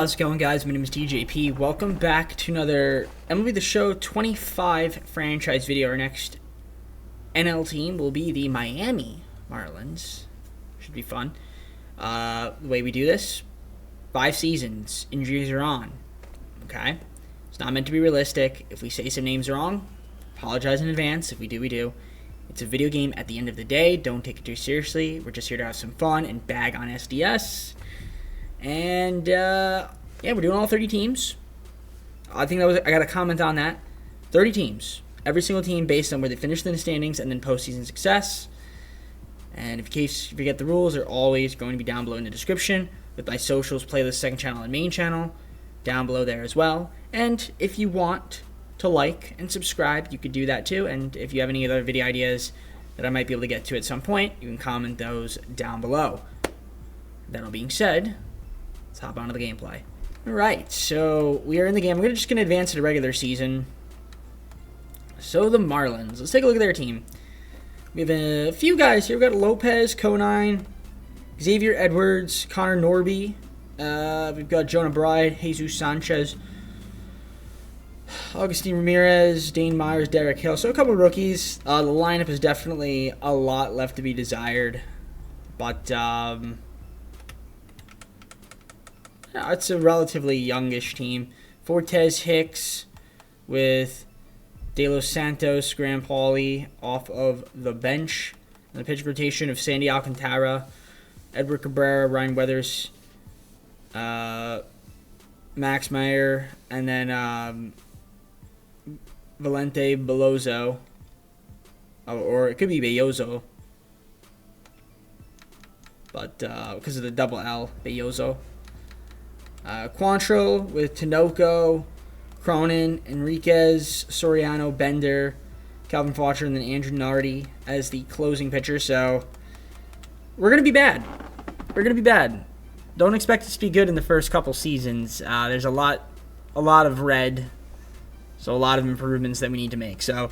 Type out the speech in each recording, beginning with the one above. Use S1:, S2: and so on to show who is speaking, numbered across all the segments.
S1: How's it going, guys? My name is DJP. Welcome back to another MLB The Show 25 franchise video. Our next NL team will be the Miami Marlins. Should be fun. The way we do this, 5 seasons. Injuries are on. Okay? It's not meant to be realistic. If we say some names wrong, apologize in advance. If we do, we do. It's a video game at the end of the day. Don't take it too seriously. We're just here to have some fun and bag on SDS. And, yeah, we're doing all 30 teams. I got a comment on that. 30 teams. Every single team based on where they finished in the standings and then postseason success. And in case you forget the rules, they're always going to be down below in the description. With my socials, playlist, second channel, and main channel, down below there as well. And if you want to like and subscribe, you could do that too. And if you have any other video ideas that I might be able to get to at some point, you can comment those down below. That all being said, let's hop onto the gameplay. Alright, so we are in the game. We're just going to advance to the regular season. So the Marlins. Let's take a look at their team. We have a few guys here. We've got Lopez, Conine, Xavier Edwards, Connor Norby. We've got Jonah Bride, Jesus Sanchez, Augustine Ramirez, Dane Myers, Derek Hill. So a couple of rookies. The lineup is definitely a lot left to be desired. But, it's a relatively youngish team. Fortes Hicks with De Los Santos, Graham Pauley off of the bench. And the pitch rotation of Sandy Alcantara, Edward Cabrera, Ryan Weathers, Max Meyer, and then Valente Bellozo. Or it could be Bellozo. But because of the double L, Bellozo. Quantrill with Tinoco, Cronin, Enriquez, Soriano, Bender, Calvin Fletcher, and then Andrew Nardi as the closing pitcher. So we're going to be bad. We're going to be bad. Don't expect us to be good in the first couple seasons. There's a lot of red, so a lot of improvements that we need to make. So,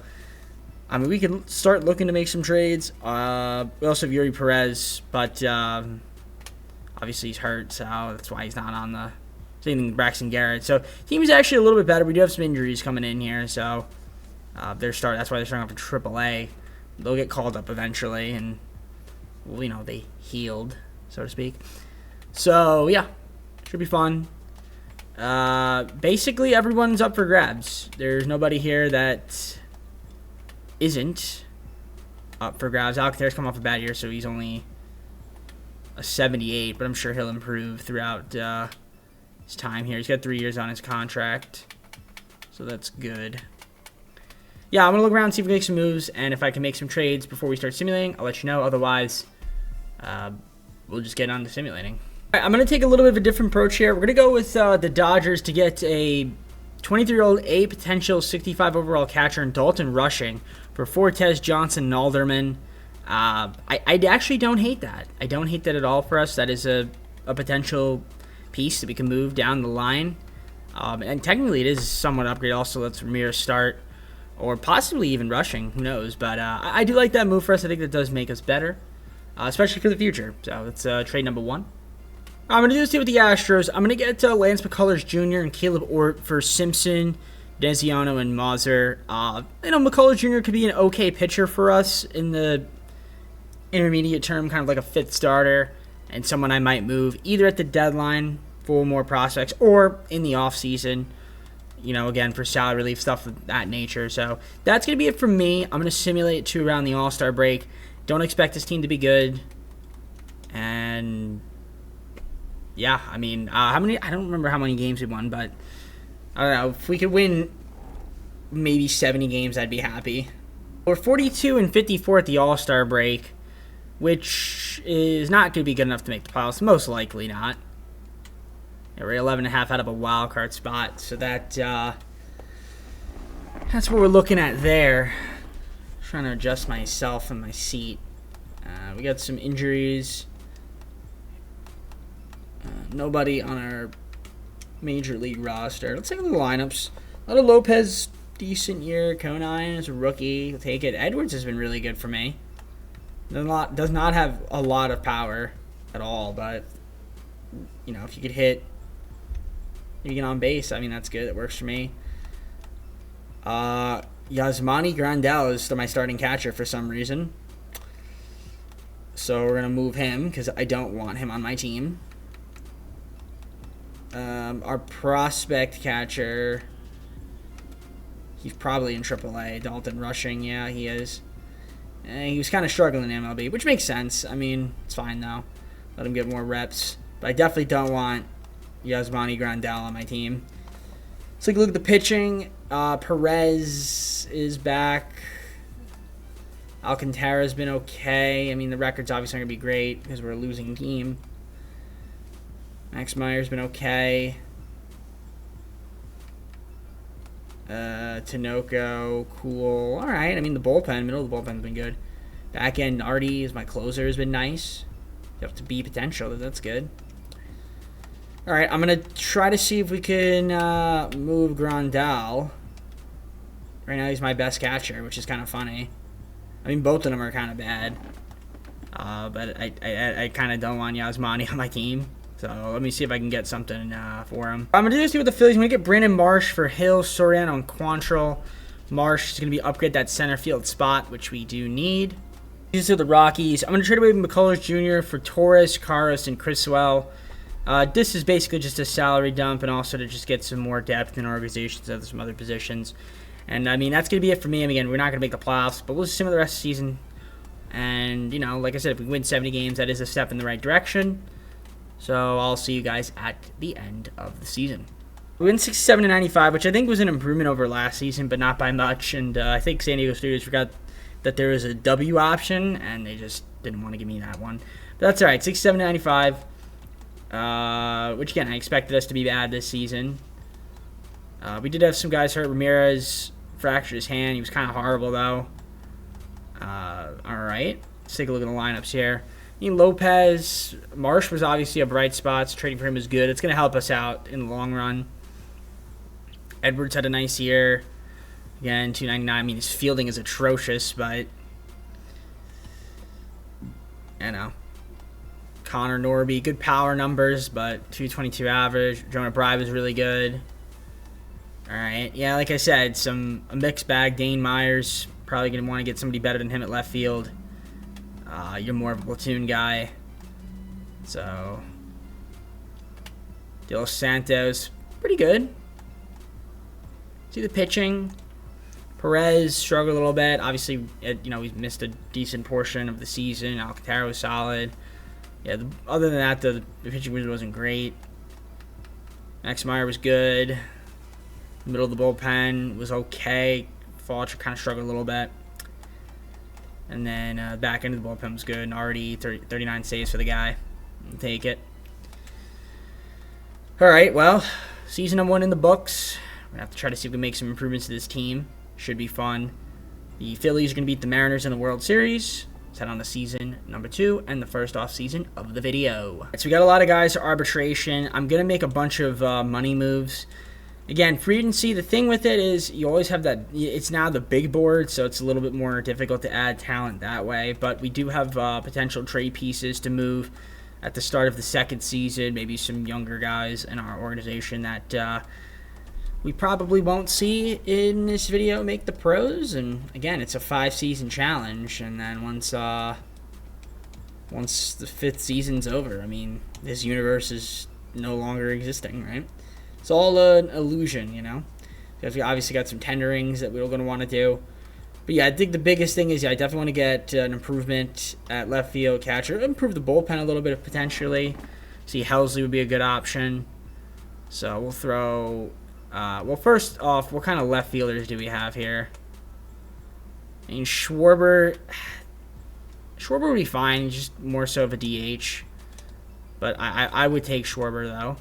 S1: I mean, we can start looking to make some trades. We also have Yuri Perez, but obviously he's hurt, so that's why he's not on the same thing with Braxton Garrett. So team is actually a little bit better. We do have some injuries coming in here, so that's why they're starting off in AAA. They'll get called up eventually, and well, you know, they healed, so to speak. So yeah, should be fun. Basically everyone's up for grabs. There's nobody here that isn't up for grabs. Alcantara's come off a bad year, so he's only a 78, but I'm sure he'll improve throughout his time here. He's got 3 years on his contract, so that's good. Yeah, I'm going to look around and see if we can make some moves, and if I can make some trades before we start simulating, I'll let you know. Otherwise, we'll just get on to simulating. All right, I'm going to take a little bit of a different approach here. We're going to go with the Dodgers to get a 23-year-old A potential 65 overall catcher in Dalton Rushing for Fortes, Johnson, and Alderman. I actually don't hate that. I don't hate that at all for us. That is a potential piece that we can move down the line. And technically it is somewhat upgrade. Also lets Ramirez start, or possibly even Rushing. Who knows? But I do like that move for us. I think that does make us better, especially for the future. So that's trade number 1. I'm going to do this deal with the Astros. I'm going to get Lance McCullers Jr. and Caleb Ort for Simpson, Desiano, and Mazur. McCullers Jr. could be an okay pitcher for us in the intermediate term, kind of like a 5th starter, and someone I might move either at the deadline for more prospects or in the offseason, you know, again, for salary relief, stuff of that nature. So that's going to be it from me. I'm going to simulate to around the All-Star break. Don't expect this team to be good. And yeah, I mean, I don't remember how many games we won, but I don't know. If we could win maybe 70 games, I'd be happy. We're 42 and 54 at the All-Star break, which is not going to be good enough to make the playoffs. Most likely not. Yeah, we're 11.5 out of a wild card spot, so that's what we're looking at there. Trying to adjust myself and my seat. We got some injuries. Nobody on our major league roster. Let's take a look at the lineups. A lot of Lopez, decent year. Conine is a rookie. We'll take it. Edwards has been really good for me. Does not have a lot of power at all, but you know, if you could hit Leading on base. I mean, that's good. It works for me. Yasmani Grandal is still my starting catcher for some reason. So we're going to move him because I don't want him on my team. Our prospect catcher, he's probably in AAA. Dalton Rushing, yeah, he is. He was kind of struggling in MLB, which makes sense. I mean, it's fine, though. Let him get more reps. But I definitely don't want Yasmani Grandal on my team. Let's take a look at the pitching. Perez is back. Alcantara's been okay. I mean, the record's obviously going to be great because we're a losing team. Max Meyer's been okay. Tinoco, cool. All right. I mean, the bullpen, middle of the bullpen's been good. Back end, Artie is my closer, has been nice. You have to be potential. That's good. All right. I'm going to try to see if we can move Grandal. Right now, he's my best catcher, which is kind of funny. I mean, both of them are kind of bad. But I kind of don't want Yasmani on my team. So let me see if I can get something for him. I'm going to do this with the Phillies. I'm going to get Brandon Marsh for Hill, Soriano, and Quantrill. Marsh is going to be upgrade that center field spot, which we do need. These are the Rockies. I'm going to trade away McCullers Jr. for Torres, Carlos, and Criswell. This is basically just a salary dump and also to just get some more depth in organizations at some other positions. And, I mean, that's going to be it for me. I mean, again, we're not going to make the playoffs, but we'll just see the rest of the season. And, you know, like I said, if we win 70 games, that is a step in the right direction. So I'll see you guys at the end of the season. We win 67-95, which I think was an improvement over last season, but not by much. And I think San Diego Studios forgot that there was a W option, and they just didn't want to give me that one. But that's all right, 67-95, which, again, I expected us to be bad this season. We did have some guys hurt. Ramirez fractured his hand. He was kind of horrible, though. All right. Let's take a look at the lineups here. I mean, Lopez, Marsh was obviously a bright spot. Trading for him is good. It's going to help us out in the long run. Edwards had a nice year. Again, 299. I mean, his fielding is atrocious, but, you know. Connor Norby, good power numbers, but 222 average. Jonah Bride was really good. All right. Yeah, like I said, a mixed bag. Dane Myers, probably going to want to get somebody better than him at left field. You're more of a platoon guy. So, De Los Santos, pretty good. See the pitching. Perez struggled a little bit. Obviously, we missed a decent portion of the season. Alcantara was solid. Yeah, other than that, the pitching wasn't great. Max Meyer was good. The middle of the bullpen was okay. Falcher kind of struggled a little bit. And then back end of the bullpen was good. And already 39 saves for the guy. I'll take it. All right, well, season number 1 in the books. We're going to have to try to see if we can make some improvements to this team. Should be fun. The Phillies are going to beat the Mariners in the World Series. Let's head on to season number 2 and the first off season of the video. Right, so we got a lot of guys for arbitration. I'm going to make a bunch of money moves. Again, free agency, the thing with it is you always have that, it's now the big board, so it's a little bit more difficult to add talent that way. But we do have potential trade pieces to move at the start of the second season, maybe some younger guys in our organization that we probably won't see in this video make the pros. And again, it's a 5-season challenge, and then once the 5th season's over, I mean, this universe is no longer existing, right? It's all an illusion, because we obviously got some tenderings that we're going to want to do. But yeah, I think the biggest thing is I definitely want to get an improvement at left field catcher. Improve the bullpen a little bit potentially. See, Helsley would be a good option. So we'll throw... well, first off, what kind of left fielders do we have here? I mean, Schwarber would be fine, just more so of a DH. But I would take Schwarber, though.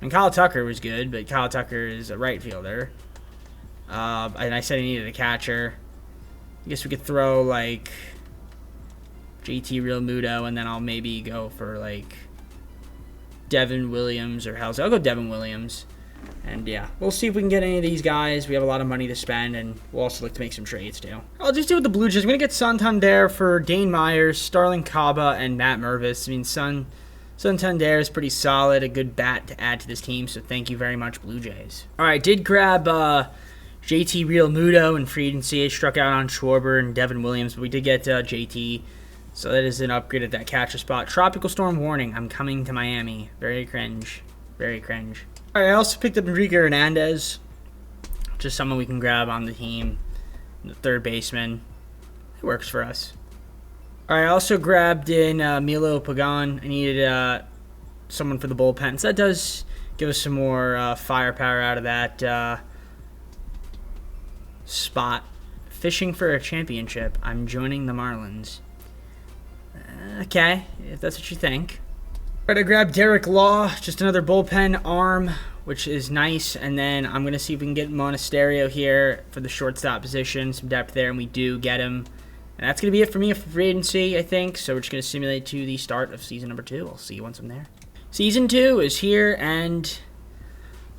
S1: And Kyle Tucker was good, but Kyle Tucker is a right fielder. And I said he needed a catcher. I guess we could throw, like, JT Realmuto, and then I'll maybe go for, like, Devin Williams or Helsley. I'll go Devin Williams. And, yeah, we'll see if we can get any of these guys. We have a lot of money to spend, and we'll also look to make some trades, too. I'll just do with the Blue Jays. I'm going to get Santander for Dane Myers, Starling Caba, and Matt Mervis. I mean, Santander is pretty solid, a good bat to add to this team, so thank you very much, Blue Jays. All right, did grab JT Realmuto in free agency. Struck out on Schwarber and Devin Williams, but we did get JT, so that is an upgrade at that catcher spot. Tropical storm warning, I'm coming to Miami. Very cringe. Very cringe. All right, I also picked up Enrique Hernandez, just someone we can grab on the team. The third baseman. It works for us. All right, I also grabbed in Milo Pagan. I needed someone for the bullpen. So that does give us some more firepower out of that spot. Fishing for a championship. I'm joining the Marlins. Okay, if that's what you think. All right, I grabbed Derek Law. Just another bullpen arm, which is nice. And then I'm going to see if we can get Monasterio here for the shortstop position. Some depth there, and we do get him. And that's going to be it for me for free agency, I think. So we're just going to simulate to the start of season number 2. I'll see you once I'm there. Season 2 is here, and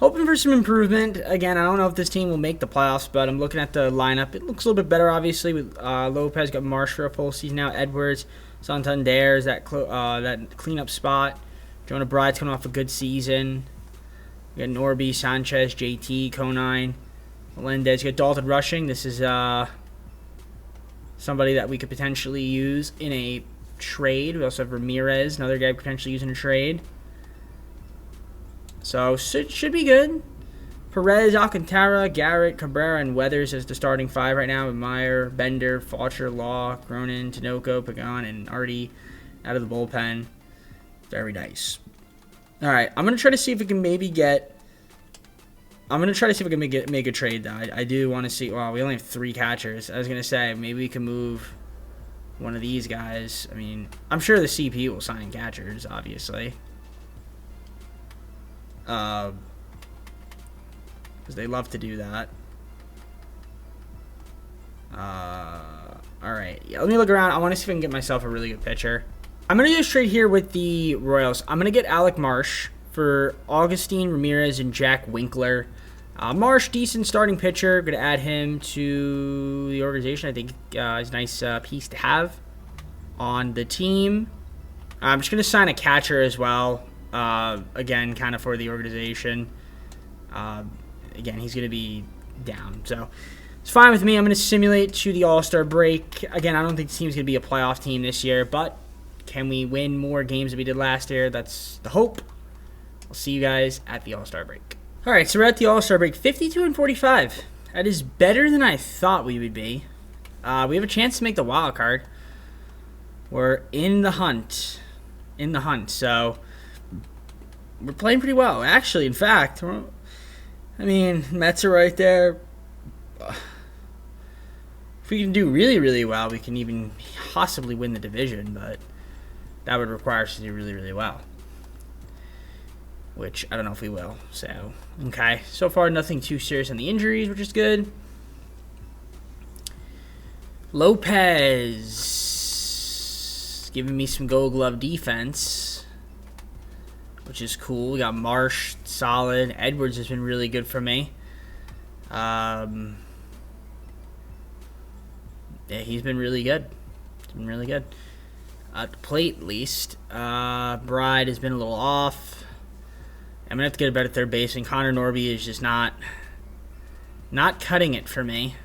S1: hoping for some improvement. Again, I don't know if this team will make the playoffs, but I'm looking at the lineup. It looks a little bit better, obviously, with Lopez, got Marsh for a full season now, Edwards, Santander is that cleanup spot. Jonah Bride's coming off a good season. We got Norby, Sanchez, JT, Conine, Melendez. You got Dalton rushing. This is somebody that we could potentially use in a trade. We also have Ramirez, another guy potentially using a trade. So it should be good. Perez, Alcantara, Garrett, Cabrera, and Weathers as the starting 5 right now. With Meyer, Bender, Faucher, Law, Cronin, Tinoco, Pagan, and Artie out of the bullpen. Very nice. All right, I'm going to try to see if we can maybe get... I'm going to try to see if we can make a trade, though. I do want to see... Well, we only have 3 catchers. I was going to say, maybe we can move one of these guys. I mean, I'm sure the CP will sign catchers, obviously. Because they love to do that. Alright, yeah, let me look around. I want to see if I can get myself a really good pitcher. I'm going to do a trade here with the Royals. I'm going to get Alec Marsh for Augustine Ramirez and Jack Winkler. Marsh, decent starting pitcher. Going to add him to the organization. I think is a nice piece to have on the team. I'm just going to sign a catcher as well. Again, kind of for the organization. Again, he's going to be down. So it's fine with me. I'm going to simulate to the All-Star break. Again, I don't think the team's going to be a playoff team this year, but can we win more games than we did last year? That's the hope. I'll see you guys at the All-Star break. All right, so we're at the All-Star break, 52-45. That is better than I thought we would be. We have a chance to make the wild card. We're in the hunt. So we're playing pretty well. Actually, in fact, I mean, Mets are right there. If we can do really, really well, we can even possibly win the division, but that would require us to do really, really well. Which I don't know if we will. So, okay. So far, nothing too serious on the injuries, which is good. Lopez giving me some Gold Glove defense, which is cool. We got Marsh, solid. Edwards has been really good for me. Yeah, he's been really good. At the plate, at least. Bride has been a little off. I'm going to have to get a better third baseman. Connor Norby is just not cutting it for me.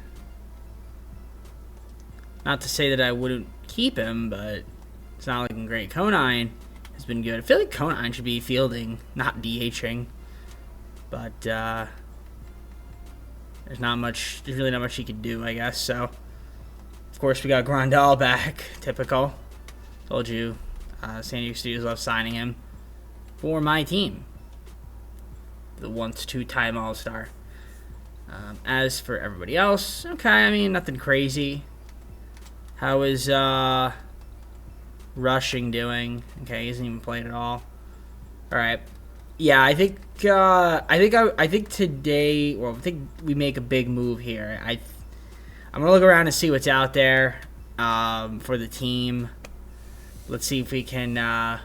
S1: Not to say that I wouldn't keep him, but it's not looking great. Conine has been good. I feel like Conine should be fielding, not DHing. But there's really not much he could do, I guess. So, of course, we got Grandal back. Typical. Told you, San Diego Studios love signing him for my team. The once two-time All-Star. As for everybody else, okay, I mean, nothing crazy. How is Rushing doing? Okay, he hasn't even played at all. All right. Yeah, I think today, well, I think we make a big move here. I'm gonna look around and see what's out there for the team. Let's see if we can add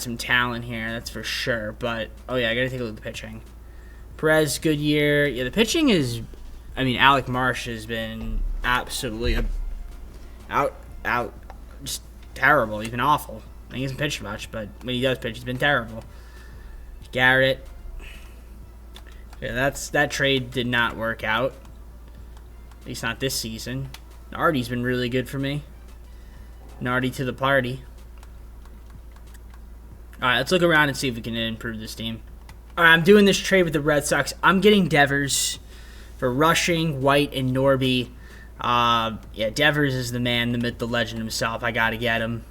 S1: some talent here. That's for sure. But oh yeah, I gotta take a look at the pitching. Perez, good year. Yeah, the pitching is. I mean, Alec Marsh has been absolutely just terrible. He's been awful. He hasn't pitched much, but when he does pitch, he's been terrible. Garrett. Yeah, that trade did not work out. At least not this season. Nardi's been really good for me. Nardi to the party. Alright, let's look around and see if we can improve this team. Alright, I'm doing this trade with the Red Sox. I'm getting Devers for Rushing, White, and Norby. Yeah, Devers is the man, the myth, the legend himself. I gotta get him.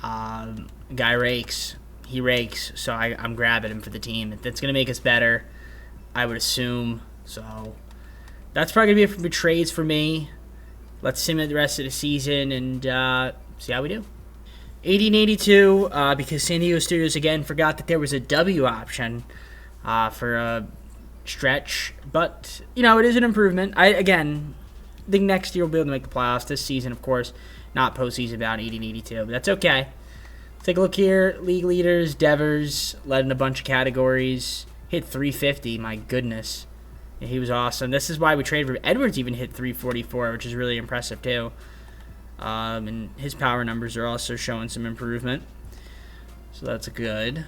S1: Guy rakes. He rakes, so I'm grabbing him for the team. That's gonna make us better, I would assume. So that's probably gonna be it for trades for me. Let's simulate the rest of the season and see how we do. 80-82, because San Diego Studios again forgot that there was a W option for a stretch, but you know, it is an improvement. I think next year we'll be able to make the playoffs. This season, of course, not postseason, about 80-82, but that's okay. Take a look here. League leaders, Devers led in a bunch of categories. Hit 350. My goodness, yeah, he was awesome. This is why we traded for Edwards. Even hit 344, which is really impressive too. And his power numbers are also showing some improvement, so that's good.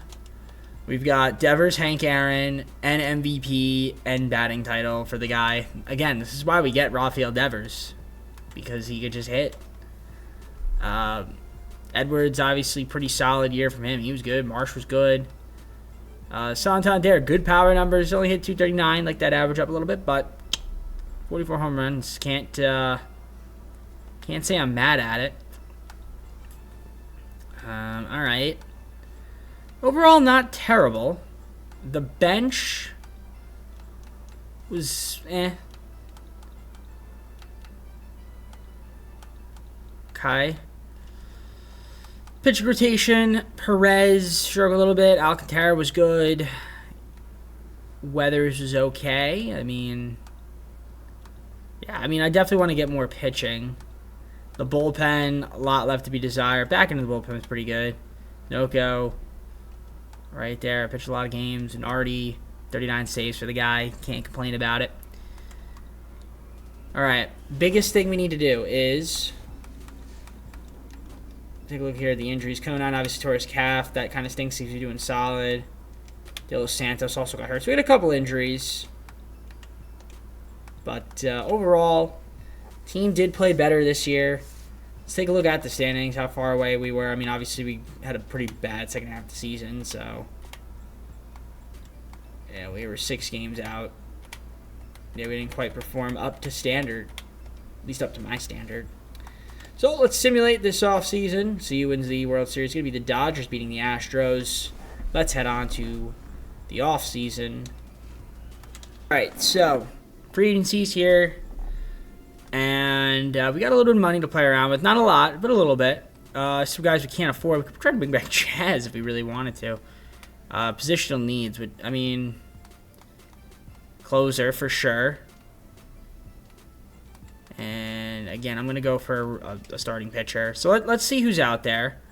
S1: We've got Devers, Hank Aaron, and MVP and batting title for the guy. Again, this is why we get Rafael Devers, because he could just hit. Edwards, obviously, pretty solid year from him. He was good. Marsh was good. Santander, good power numbers. Only hit 239, like that average up a little bit, but 44 home runs. Can't say I'm mad at it. All right. Overall, not terrible. The bench was Okay. Pitching rotation, Perez struggled a little bit. Alcantara was good. Weathers was okay. I definitely want to get more pitching. The bullpen, a lot left to be desired. Back into the bullpen was pretty good. Noko, right there. Pitched a lot of games. And already 39 saves for the guy. Can't complain about it. All right. Biggest thing we need to do is take a look here at the injuries coming on. Obviously, Torres calf. That kind of stinks. He's doing solid. De Los Santos also got hurt. So we had a couple injuries. But overall, team did play better this year. Let's take a look at the standings, how far away we were. Obviously, we had a pretty bad second half of the season. So, yeah, we were 6 games out. Yeah, we didn't quite perform up to standard. At least up to my standard. So let's simulate this offseason. See who wins the World Series. It's going to be the Dodgers beating the Astros. Let's head on to the offseason. All right, so free agency's here. And we got a little bit of money to play around with. Not a lot, but a little bit. Some guys we can't afford. We could try to bring back Chaz if we really wanted to. Positional needs. Closer for sure. And again, I'm going to go for a starting pitcher. So let's see who's out there.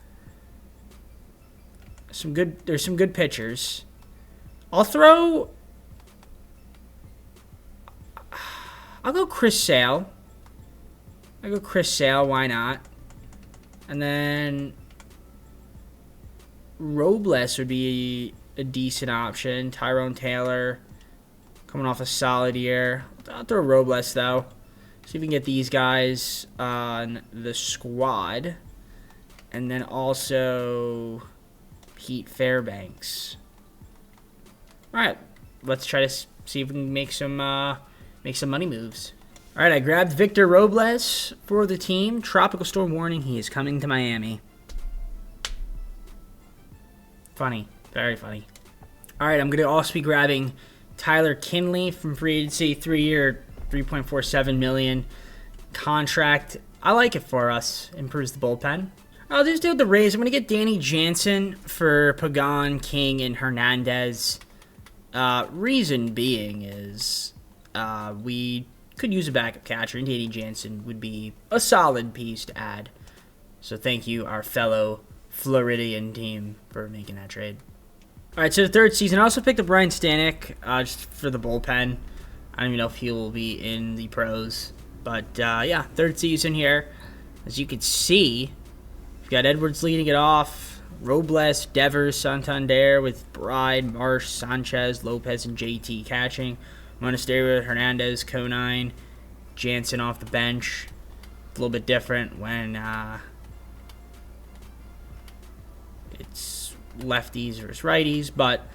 S1: There's some good pitchers. I'll go Chris Sale. Why not? And then Robles would be a decent option. Tyrone Taylor, coming off a solid year. I'll throw Robles, though. See if we can get these guys on the squad. And then also Pete Fairbanks. All right, let's try to see if we can make some money moves. All right, I grabbed Victor Robles for the team. Tropical storm warning, he is coming to Miami. Funny, very funny. All right, I'm going to also be grabbing Tyler Kinley from free agency, 3-year, $3.47 million contract. I like it for us. Improves the bullpen. I'll just do the Rays. I'm going to get Danny Jansen for Pagan, King, and Hernandez. Reason being is we could use a backup catcher, and Danny Jansen would be a solid piece to add. So thank you, our fellow Floridian team, for making that trade. All right, so the third season, I also picked up Ryan Stanek just for the bullpen. I don't even know if he will be in the pros. But, yeah, third season here. As you can see, We got Edwards leading it off. Robles, Devers, Santander with Bride, Marsh, Sanchez, Lopez, and JT catching. Monasterio, Hernandez, Conine, Jansen off the bench. A little bit different when it's lefties versus righties, but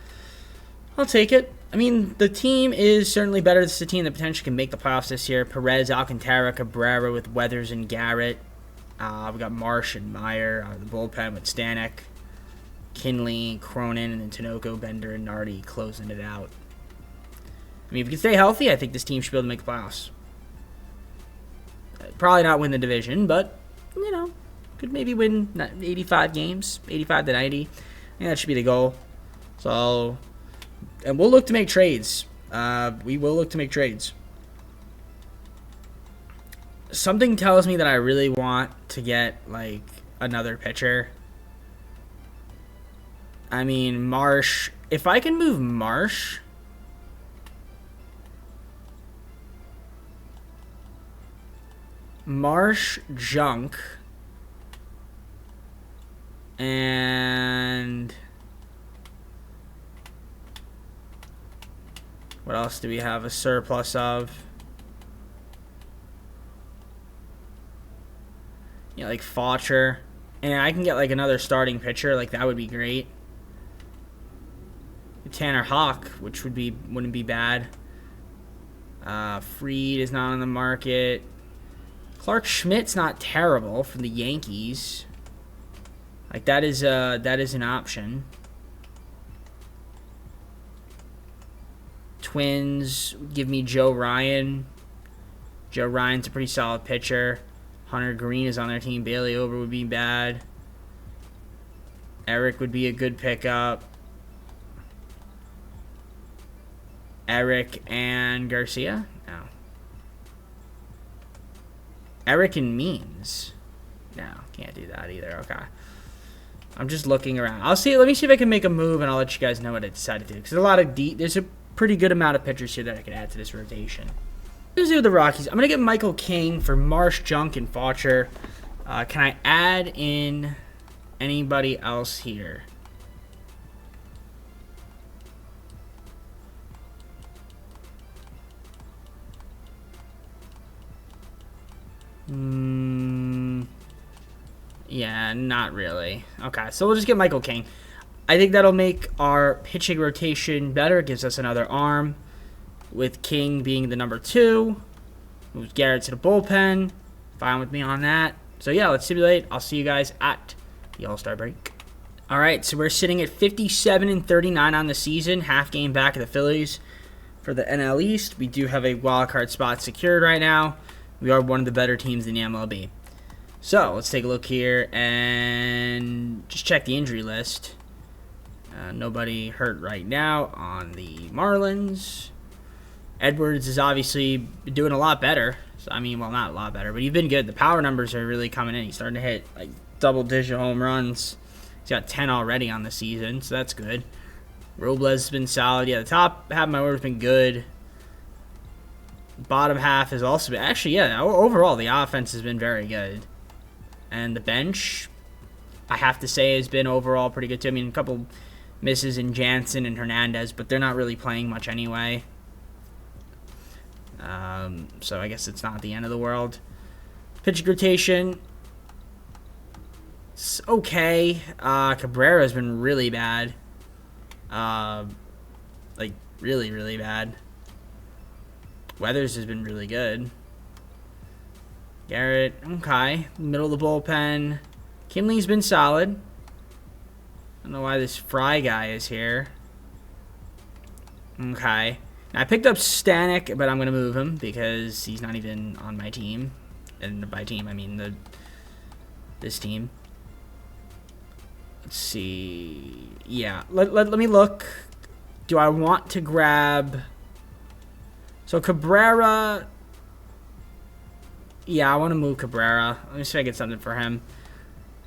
S1: I'll take it. I mean, the team is certainly better. This is a team that potentially can make the playoffs this year. Perez, Alcantara, Cabrera with Weathers and Garrett. We got Marsh and Meyer. The bullpen with Stanek, Kinley, Cronin, and then Tinoco, Bender, and Nardi closing it out. I mean, if we can stay healthy, I think this team should be able to make the playoffs. Probably not win the division, but, you know, could maybe win 85 games, 85 to 90. I think that should be the goal. So, and we'll look to make trades. We will look to make trades. Something tells me that I really want to get, like, another pitcher. I mean, Marsh. If I can move Marsh, Junk, and what else do we have a surplus of? Yeah, like Faucher. And I can get like another starting pitcher, like that would be great. Tanner Hawk, which wouldn't be bad. Freed is not on the market. Clark Schmidt's not terrible from the Yankees. Like that is an option. Twins give me Joe Ryan. Joe Ryan's a pretty solid pitcher. Hunter Green is on their team. Bailey Ober would be bad. Eric would be a good pickup. Eric and Garcia? No. Eric and Means? No, can't do that either. Okay. I'm just looking around. Let me see if I can make a move, and I'll let you guys know what I decided to do. Because there's a pretty good amount of pitchers here that I can add to this rotation. Let's do the Rockies. I'm going to get Michael King for Marsh, Junk, and Faucher. Can I add in anybody else here? Yeah, not really. Okay, so we'll just get Michael King. I think that'll make our pitching rotation better. It gives us another arm, with King being the number 2. Moves Garrett to the bullpen. Fine with me on that. So yeah, let's simulate. I'll see you guys at the All-Star break. All right, so we're sitting at 57-39 on the season, half game back of the Phillies for the NL East. We do have a wild card spot secured right now. We are one of the better teams in the MLB. So let's take a look here and just check the injury list. Nobody hurt right now on the Marlins. Edwards is obviously doing a lot better. So, I mean, well, not a lot better, but he's been good. The power numbers are really coming in. He's starting to hit like double-digit home runs. He's got 10 already on the season, so that's good. Robles has been solid. Yeah, the top half of my order has been good. Bottom half has also been... Actually, yeah, overall, the offense has been very good. And the bench, I have to say, has been overall pretty good, too. I mean, a couple misses in Jansen and Hernandez, but they're not really playing much anyway. So I guess it's not the end of the world. Pitching rotation, it's okay. Cabrera has been really bad. Like, really, really bad. Weathers has been really good. Garrett, okay. Middle of the bullpen. Kinley's been solid. I don't know why this Fry guy is here. Okay. Now, I picked up Stanek, but I'm going to move him because he's not even on my team. And by team, I mean this team. Let's see. Yeah, let me look. Do I want to grab... So, Cabrera... Yeah, I want to move Cabrera. Let me see if I get something for him.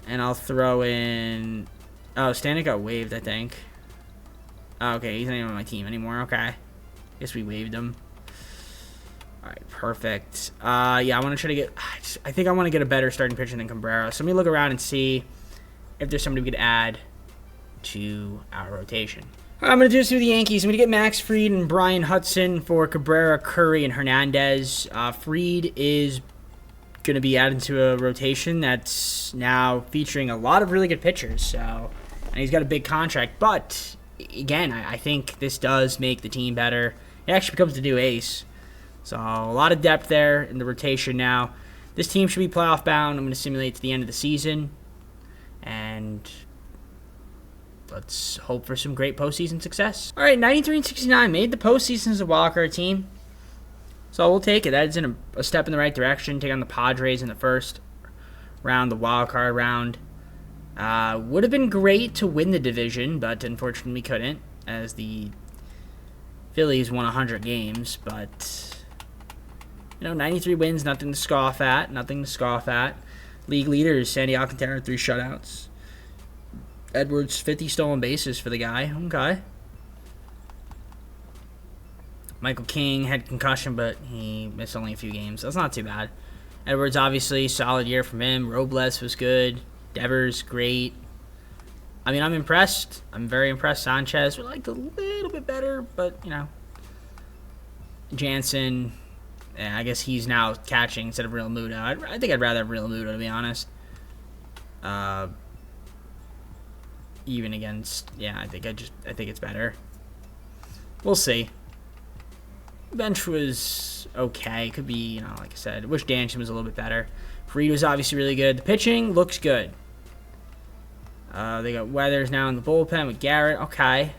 S1: And I'll throw in... Oh, Stanek got waived, I think. Oh, okay, he's not even on my team anymore. Okay. Guess we waived him. All right, perfect. Yeah, I want to try to get... I think I want to get a better starting pitcher than Cabrera. So let me look around and see if there's somebody we could add to our rotation. All right, I'm going to do this through the Yankees. I'm going to get Max Fried and Brian Hudson for Cabrera, Curry, and Hernandez. Fried is going to be added to a rotation that's now featuring a lot of really good pitchers. So, and he's got a big contract. But, again, I think this does make the team better. It actually becomes the new ace. So, a lot of depth there in the rotation now. This team should be playoff bound. I'm going to simulate to the end of the season. And let's hope for some great postseason success. All right, 93-69 made the postseason as a wildcard team. So we'll take it. That is a step in the right direction. Take on the Padres in the first round, the wildcard round. Would have been great to win the division, but unfortunately we couldn't, as the Phillies won 100 games. But, 93 wins, nothing to scoff at. League leaders, Sandy Alcantara, 3 shutouts. Edwards, 50 stolen bases for the guy. Okay. Michael King had concussion, but he missed only a few games. That's not too bad. Edwards, obviously, solid year from him. Robles was good. Devers, great. I mean, I'm impressed. I'm very impressed. Sanchez, we liked a little bit better, but, Jansen, I guess he's now catching instead of Real Muto. I think I'd rather have Real Muto, to be honest. Even against, I think it's better. We'll see. Bench was okay. Could be, like I said, I wish Danson was a little bit better. Fried was obviously really good. The pitching looks good. They got Weathers now in the bullpen with Garrett. Okay.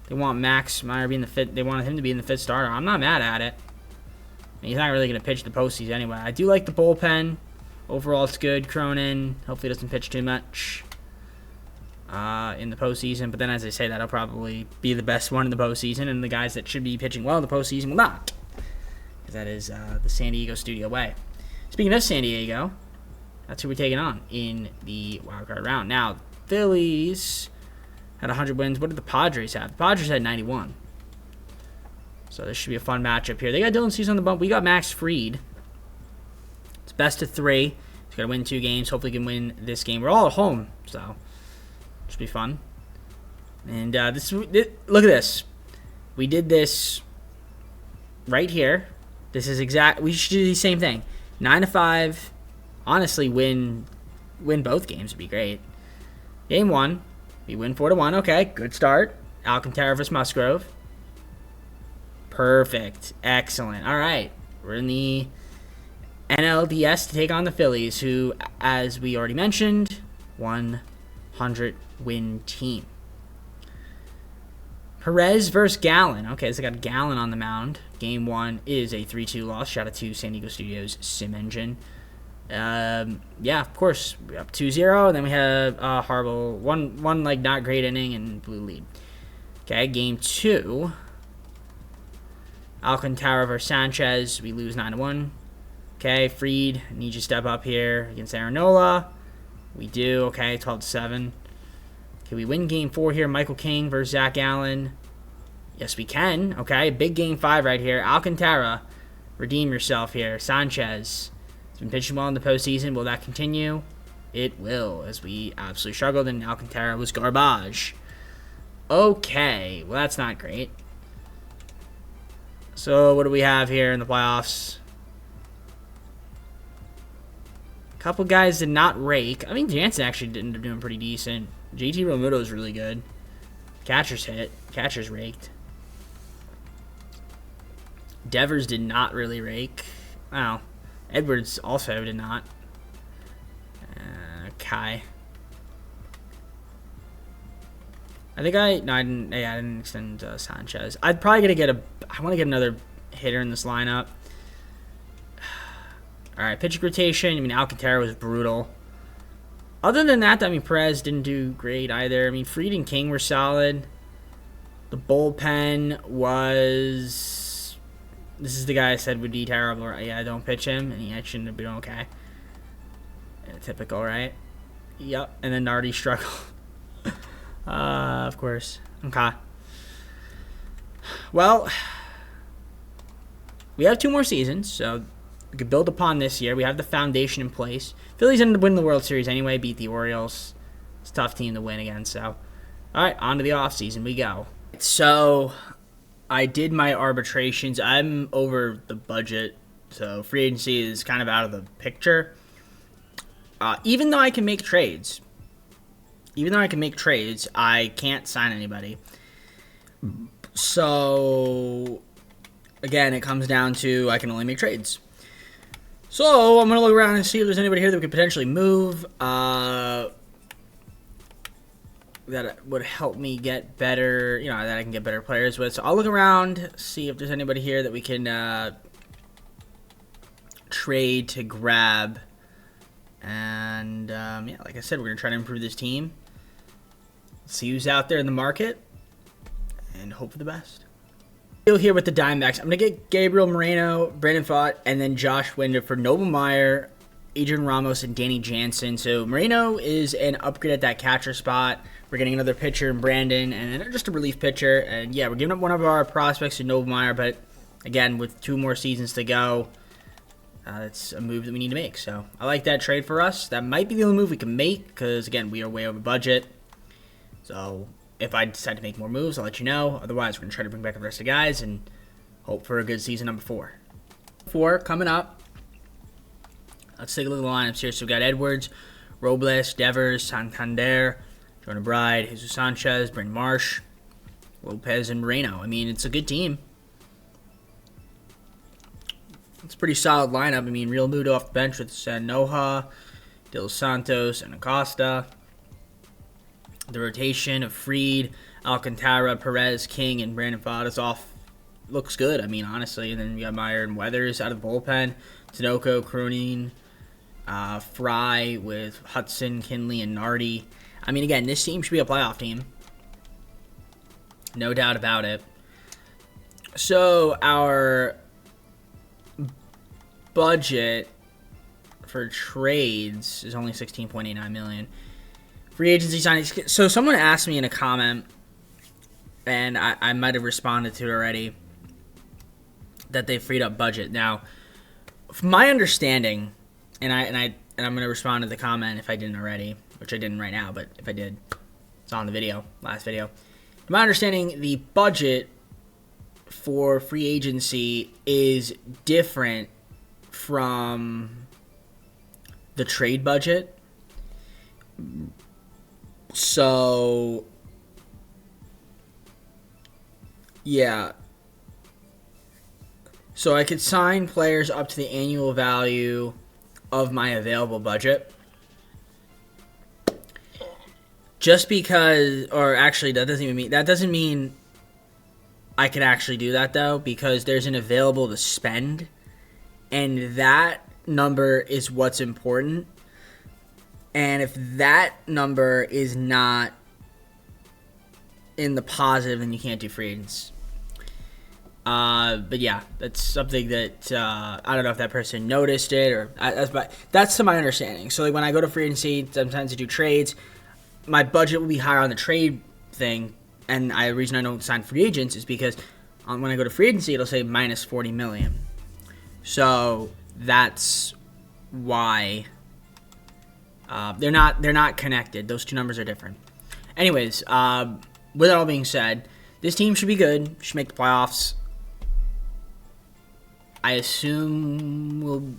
S1: They want Max Meyer being the fifth. They wanted him to be in the fifth starter. I'm not mad at it. I mean, he's not really going to pitch the postseason anyway. I do like the bullpen. Overall, it's good. Cronin, hopefully doesn't pitch too much in the postseason. But then, as I say, that'll probably be the best one in the postseason. And the guys that should be pitching well in the postseason will not. Because that is the San Diego studio way. Speaking of San Diego, that's who we're taking on in the wildcard round. Now, Phillies had 100 wins. What did the Padres have? The Padres had 91. So this should be a fun matchup here. They got Dylan Cease on the bump. We got Max Fried. It's best of 3. He's got to win 2 games. Hopefully he can win this game. We're all at home, so it should be fun. And look at this. We did this right here. This is we should do the same thing. 9-5. Honestly, win both games would be great. Game 1, we win 4-1. Okay, good start. Alcantara vs. Musgrove. Perfect. Excellent. All right. We're in the NLDS to take on the Phillies, who, as we already mentioned, 100-win team. Perez versus Gallen. Okay, so I got Gallen on the mound. Game 1 is a 3-2 loss. Shout out to San Diego Studios Sim Engine. Yeah, of course. We're up 2-0. Then we have horrible one like not great inning and blue lead. Okay, game 2. Alcantara versus Sanchez. We lose 9-1. Okay, Fried, need you to step up here against Aaronola. We do. Okay, 12-7. Okay, we win game 4 here. Michael King versus Zach Allen. Yes, we can. Okay, big game 5 right here. Alcantara, redeem yourself here. Sanchez has been pitching well in the postseason. Will that continue? It will, as we absolutely struggled, and Alcantara was garbage. Okay, well, that's not great. So, what do we have here in the playoffs? A couple guys did not rake. I mean, Jansen actually ended up doing pretty decent. JT Realmuto is really good. Catcher's hit. Catcher's raked. Devers did not really rake. Wow. Edwards also did not. Kai. I didn't extend Sanchez. I'd probably I want to get another hitter in this lineup. All right, pitching rotation. I mean, Alcantara was brutal. Other than that, Perez didn't do great either. I mean, Fried and King were solid. The bullpen was... This is the guy I said would be terrible. Right? Yeah, don't pitch him, and he actually ended up doing okay. Yeah, typical, right? Yep, and then Nardi struggled. Of course. Okay. Well, we have 2 more seasons, so we could build upon this year. We have the foundation in place. Phillies ended up winning the World Series anyway, beat the Orioles. It's a tough team to win against, so. All right, on to the offseason we go. So I did my arbitrations. I'm over the budget, so free agency is kind of out of the picture. Even though I can make trades, I can't sign anybody. So, again, it comes down to I can only make trades. So, I'm going to look around and see if there's anybody here that we could potentially move. That would help me get better, that I can get better players with. So, I'll look around, see if there's anybody here that we can trade to grab. And, like I said, we're going to try to improve this team. See who's out there in the market. And hope for the best. Still here with the Diamondbacks. I'm going to get Gabriel Moreno, Brandon Pfaadt, and then Josh Winder for Noble Meyer, Adrian Ramos, and Danny Jansen. So Moreno is an upgrade at that catcher spot. We're getting another pitcher in Brandon, and then just a relief pitcher. And, yeah, we're giving up one of our prospects to Noble Meyer. But, again, with 2 more seasons to go, it's a move that we need to make. So I like that trade for us. That might be the only move we can make because, again, we are way over budget. So if I decide to make more moves, I'll let you know. Otherwise, we're going to try to bring back the rest of the guys and hope for a good season number 4. 4 coming up. Let's take a look at the lineups here. So we've got Edwards, Robles, Devers, Santander, Jonah Bride, Jesus Sanchez, Bryn Marsh, Lopez, and Moreno. I mean, it's a good team. It's a pretty solid lineup. I mean, Real Muto off the bench with Sanoja, De Los Santos, and Acosta. The rotation of Fried, Alcantara, Perez, King, and Brandon Pfaadt is off. Looks good, I mean, honestly. And then we got Meyer and Weathers out of the bullpen. Tinoco, Cronin, Fry with Hudson, Kinley, and Nardi. I mean, again, this team should be a playoff team. No doubt about it. So, our budget for trades is only $16.89 million. Free agency signings. So someone asked me in a comment, and I might have responded to it already, that they freed up budget. Now, from my understanding, and I'm going to respond to the comment if I didn't already, which I didn't right now, but if I did, it's on the video, last video. From my understanding, the budget for free agency is different from the trade budget. So, yeah. So I could sign players up to the annual value of my available budget. Just because, or actually that doesn't mean I could actually do that though, because there's an available to spend, and that number is what's important. And if that number is not in the positive, then you can't do free agents. But yeah, that's something that I don't know if that person noticed it or that's to my understanding. So like when I go to free agency, sometimes I do trades. My budget will be higher on the trade thing, and the reason I don't sign free agents is because when I go to free agency, it'll say minus $40 million. So that's why. They're not connected. Those two numbers are different. Anyways, with that all being said, this team should be good. Should make the playoffs. I assume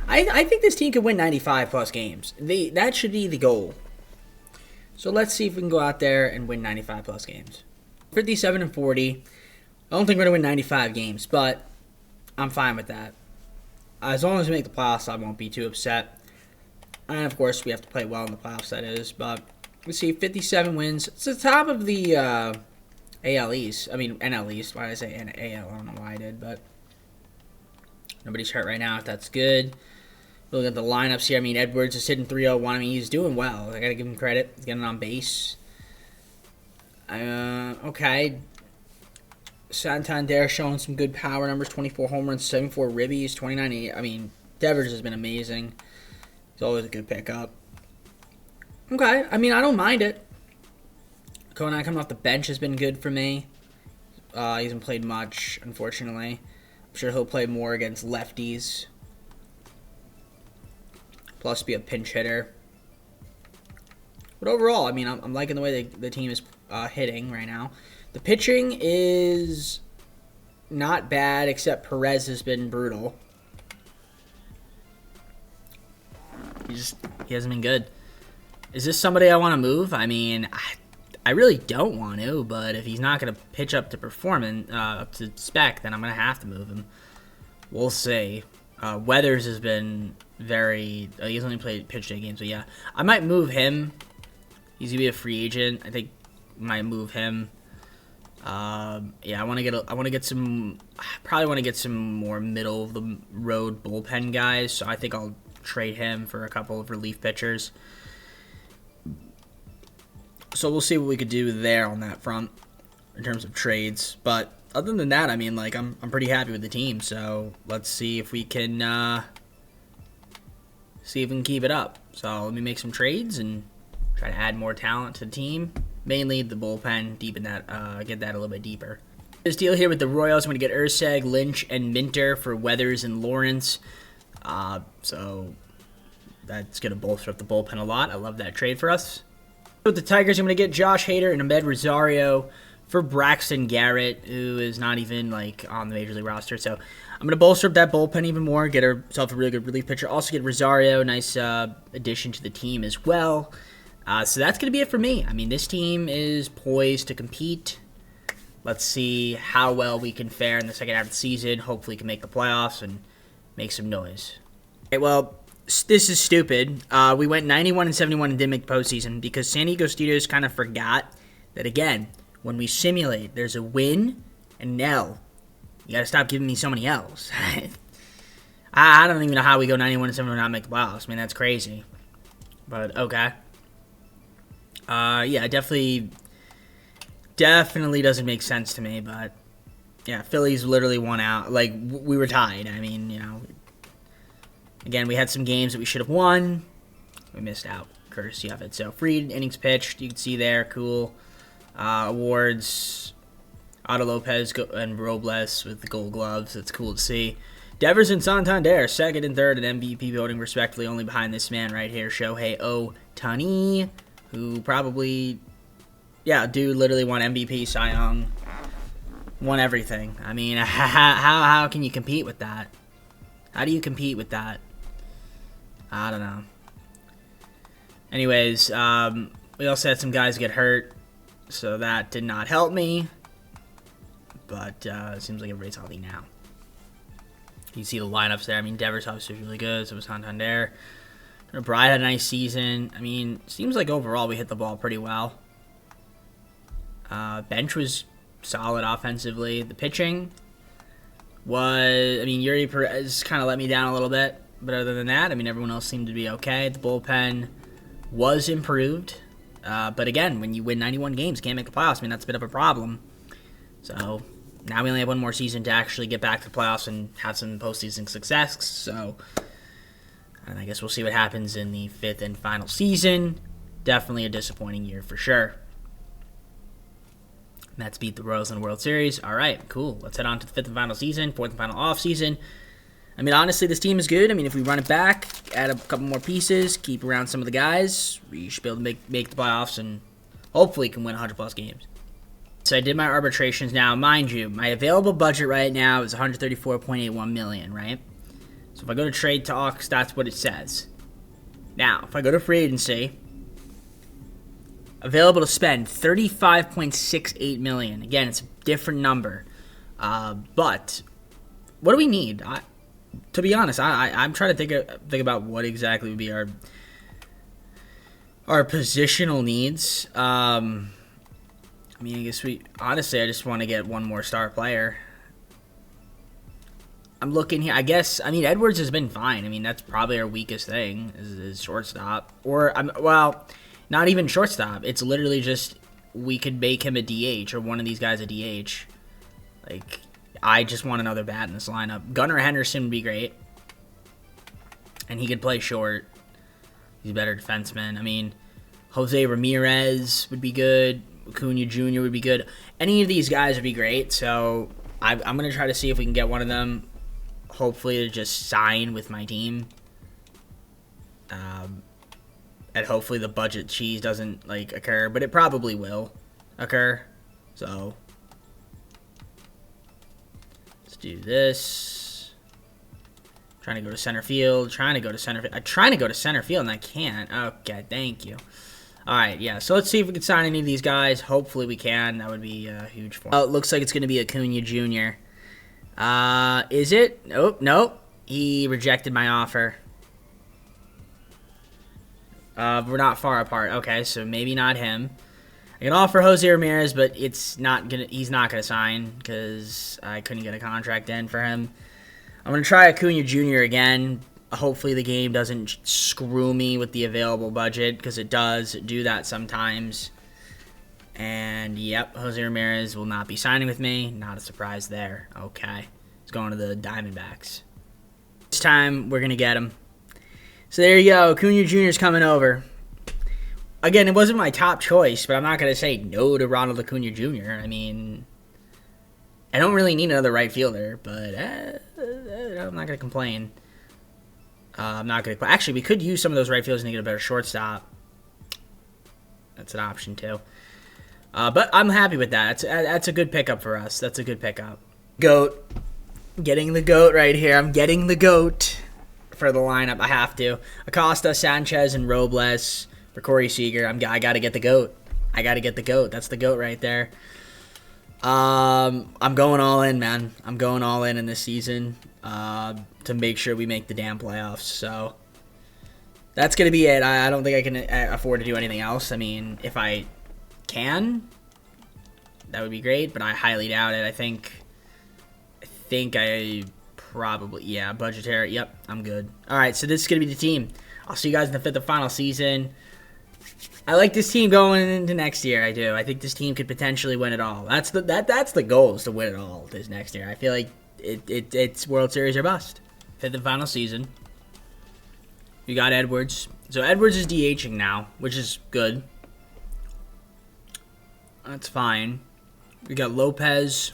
S1: I think this team could win 95 plus games. That should be the goal. So let's see if we can go out there and win 95 plus games. 57-40. I don't think we're gonna win 95 games, but I'm fine with that. As long as we make the playoffs, I won't be too upset. And, of course, we have to play well in the playoffs, that is. But, let's see, 57 wins. It's the top of the AL East. I mean, NL East. Why did I say AL? I don't know why I did, but nobody's hurt right now, if that's good. Look at the lineups here. I mean, Edwards is hitting 301. I mean, he's doing well. I got to give him credit. He's getting on base. Okay. Santander showing some good power numbers. 24 home runs, 74 ribbies, 29. I mean, Devers has been amazing. It's always a good pickup. Okay, I mean, I don't mind it. Konai coming off the bench has been good for me. He hasn't played much, unfortunately. sure he'll play more against lefties. Plus be a pinch hitter. But overall, I mean, I'm liking the way the team is hitting right now. The pitching is not bad, except Perez has been brutal. He hasn't been good. Is this somebody I want to move? I mean, I really don't want to, but if he's not going to pitch up to performance, up to spec, then I'm going to have to move him. We'll see. Weathers has been very... he's only played pitch day games, but yeah. I might move him. He's going to be a free agent. I think I might move him. Yeah, I want to get some... I probably want to get some more middle-of-the-road bullpen guys, so I think I'll trade him for a couple of relief pitchers. So we'll see what we could do there on that front in terms of trades. But other than that, I mean, like, I'm pretty happy with the team. So let's see if we can keep it up. So let me make some trades and try to add more talent to the team. Mainly the bullpen, deepen that, get that a little bit deeper. This deal here with the Royals, I'm going to get Urseg, Lynch, and Minter for Weathers and Lawrence. So that's going to bolster up the bullpen a lot. I love that trade for us. With the Tigers, I'm going to get Josh Hader and Ahmed Rosario for Braxton Garrett, who is not even like on the Major League roster. So I'm going to bolster up that bullpen even more, get ourselves a really good relief pitcher. Also get Rosario, nice addition to the team as well. So that's going to be it for me. I mean, this team is poised to compete. Let's see how well we can fare in the second half of the season. Hopefully, we can make the playoffs and make some noise. Okay, well, this is stupid. We went 91-71 and didn't make the postseason because San Diego Studios kind of forgot that, again, when we simulate, there's a win and an L. You got to stop giving me so many L's. I don't even know how we go 91-71 and not make the playoffs. I mean, that's crazy. But, okay. Yeah, definitely doesn't make sense to me, but yeah, Phillies literally won out. Like, we were tied. I mean, you know, again, we had some games that we should have won. We missed out, courtesy of it. So, free innings pitched, you can see there, cool. Awards, Otto Lopez and Robles with the gold gloves. That's cool to see. Devers and Santander, second and third in MVP voting, respectively, only behind this man right here, Shohei Ohtani, who probably, yeah, dude literally won MVP, Cy Young, won everything. I mean, how can you compete with that? How do you compete with that? I don't know. Anyways, we also had some guys get hurt, so that did not help me. But it seems like everybody's healthy now. You see the lineups there. I mean, Devers obviously was really good, so was Santander. Bride had a nice season. I mean, seems like overall we hit the ball pretty well. Bench was solid offensively. The pitching was, I mean, Yuri Perez kind of let me down a little bit. But other than that, I mean, everyone else seemed to be okay. The bullpen was improved. But again, when you win 91 games, can't make the playoffs. I mean, that's a bit of a problem. So now we only have one more season to actually get back to the playoffs and have some postseason success. So and I guess we'll see what happens in the fifth and final season. Definitely a disappointing year for sure. Mets beat the Royals in the World Series. All right, cool. Let's head on to the fifth and final season, fourth and final off season. I mean, honestly, this team is good. I mean, if we run it back, add a couple more pieces, keep around some of the guys, we should be able to make the playoffs and hopefully can win 100-plus games. So I did my arbitrations now. Mind you, my available budget right now is $134.81 million, right? So if I go to Trade Talks, that's what it says. Now, if I go to free agency, available to spend $35.68 million. Again, it's a different number. But what do we need? To be honest, I'm trying to think about what exactly would be our positional needs. I mean, I guess I just want to get one more star player. I'm looking here. I guess, I mean, Edwards has been fine. I mean, that's probably our weakest thing is shortstop. Or, well, not even shortstop. It's literally just we could make him a DH or one of these guys a DH. Like, I just want another bat in this lineup. Gunnar Henderson would be great. And he could play short. He's a better defenseman. I mean, Jose Ramirez would be good. Acuna Jr. would be good. Any of these guys would be great. So I'm going to try to see if we can get one of them, hopefully, to just sign with my team. And hopefully the budget cheese doesn't, like, occur. But it probably will occur. So, let's do this. Trying to go to center field. I'm trying to go to center field, and I can't. Okay, thank you. Alright, yeah, so let's see if we can sign any of these guys. Hopefully we can. That would be huge for me. Oh, it looks like it's going to be Acuna Jr. Is it? Nope. He rejected my offer. We're not far apart. Okay, so maybe not him. I can offer Jose Ramirez, but he's not gonna sign because I couldn't get a contract in for him. I'm gonna try Acuna Jr. again. Hopefully the game doesn't screw me with the available budget, because it does do that sometimes. And yep, Jose Ramirez will not be signing with me. Not a surprise there. Okay, he's going to the Diamondbacks. This time we're gonna get him. So there you go. Acuna Jr. is coming over. Again, it wasn't my top choice, but I'm not going to say no to Ronald Acuna Jr. I mean, I don't really need another right fielder, but I'm not going to complain. I'm not going to... Actually, we could use some of those right fielders to get a better shortstop. That's an option, too. But I'm happy with that. That's a good pickup for us. That's a good pickup. GOAT. Getting the GOAT right here. I'm getting the GOAT for the lineup. I have to. Acosta, Sanchez, and Robles for Corey Seager. I got to get the GOAT. I got to get the GOAT. That's the GOAT right there. I'm going all in, man. I'm going all in this season to make sure we make the damn playoffs. So that's going to be it. I don't think I can afford to do anything else. I mean, if I can, that would be great, but I highly doubt it. I think I probably, yeah, budgetary. Yep, I'm good. All right, so this is going to be the team. I'll see you guys in the fifth and final season. I like this team going into next year. I do. I think this team could potentially win it all. That's the goal, is to win it all this next year. I feel like it's World Series or bust. Fifth and final season. You got Edwards. So Edwards is DHing now, which is good. That's fine. We got Lopez,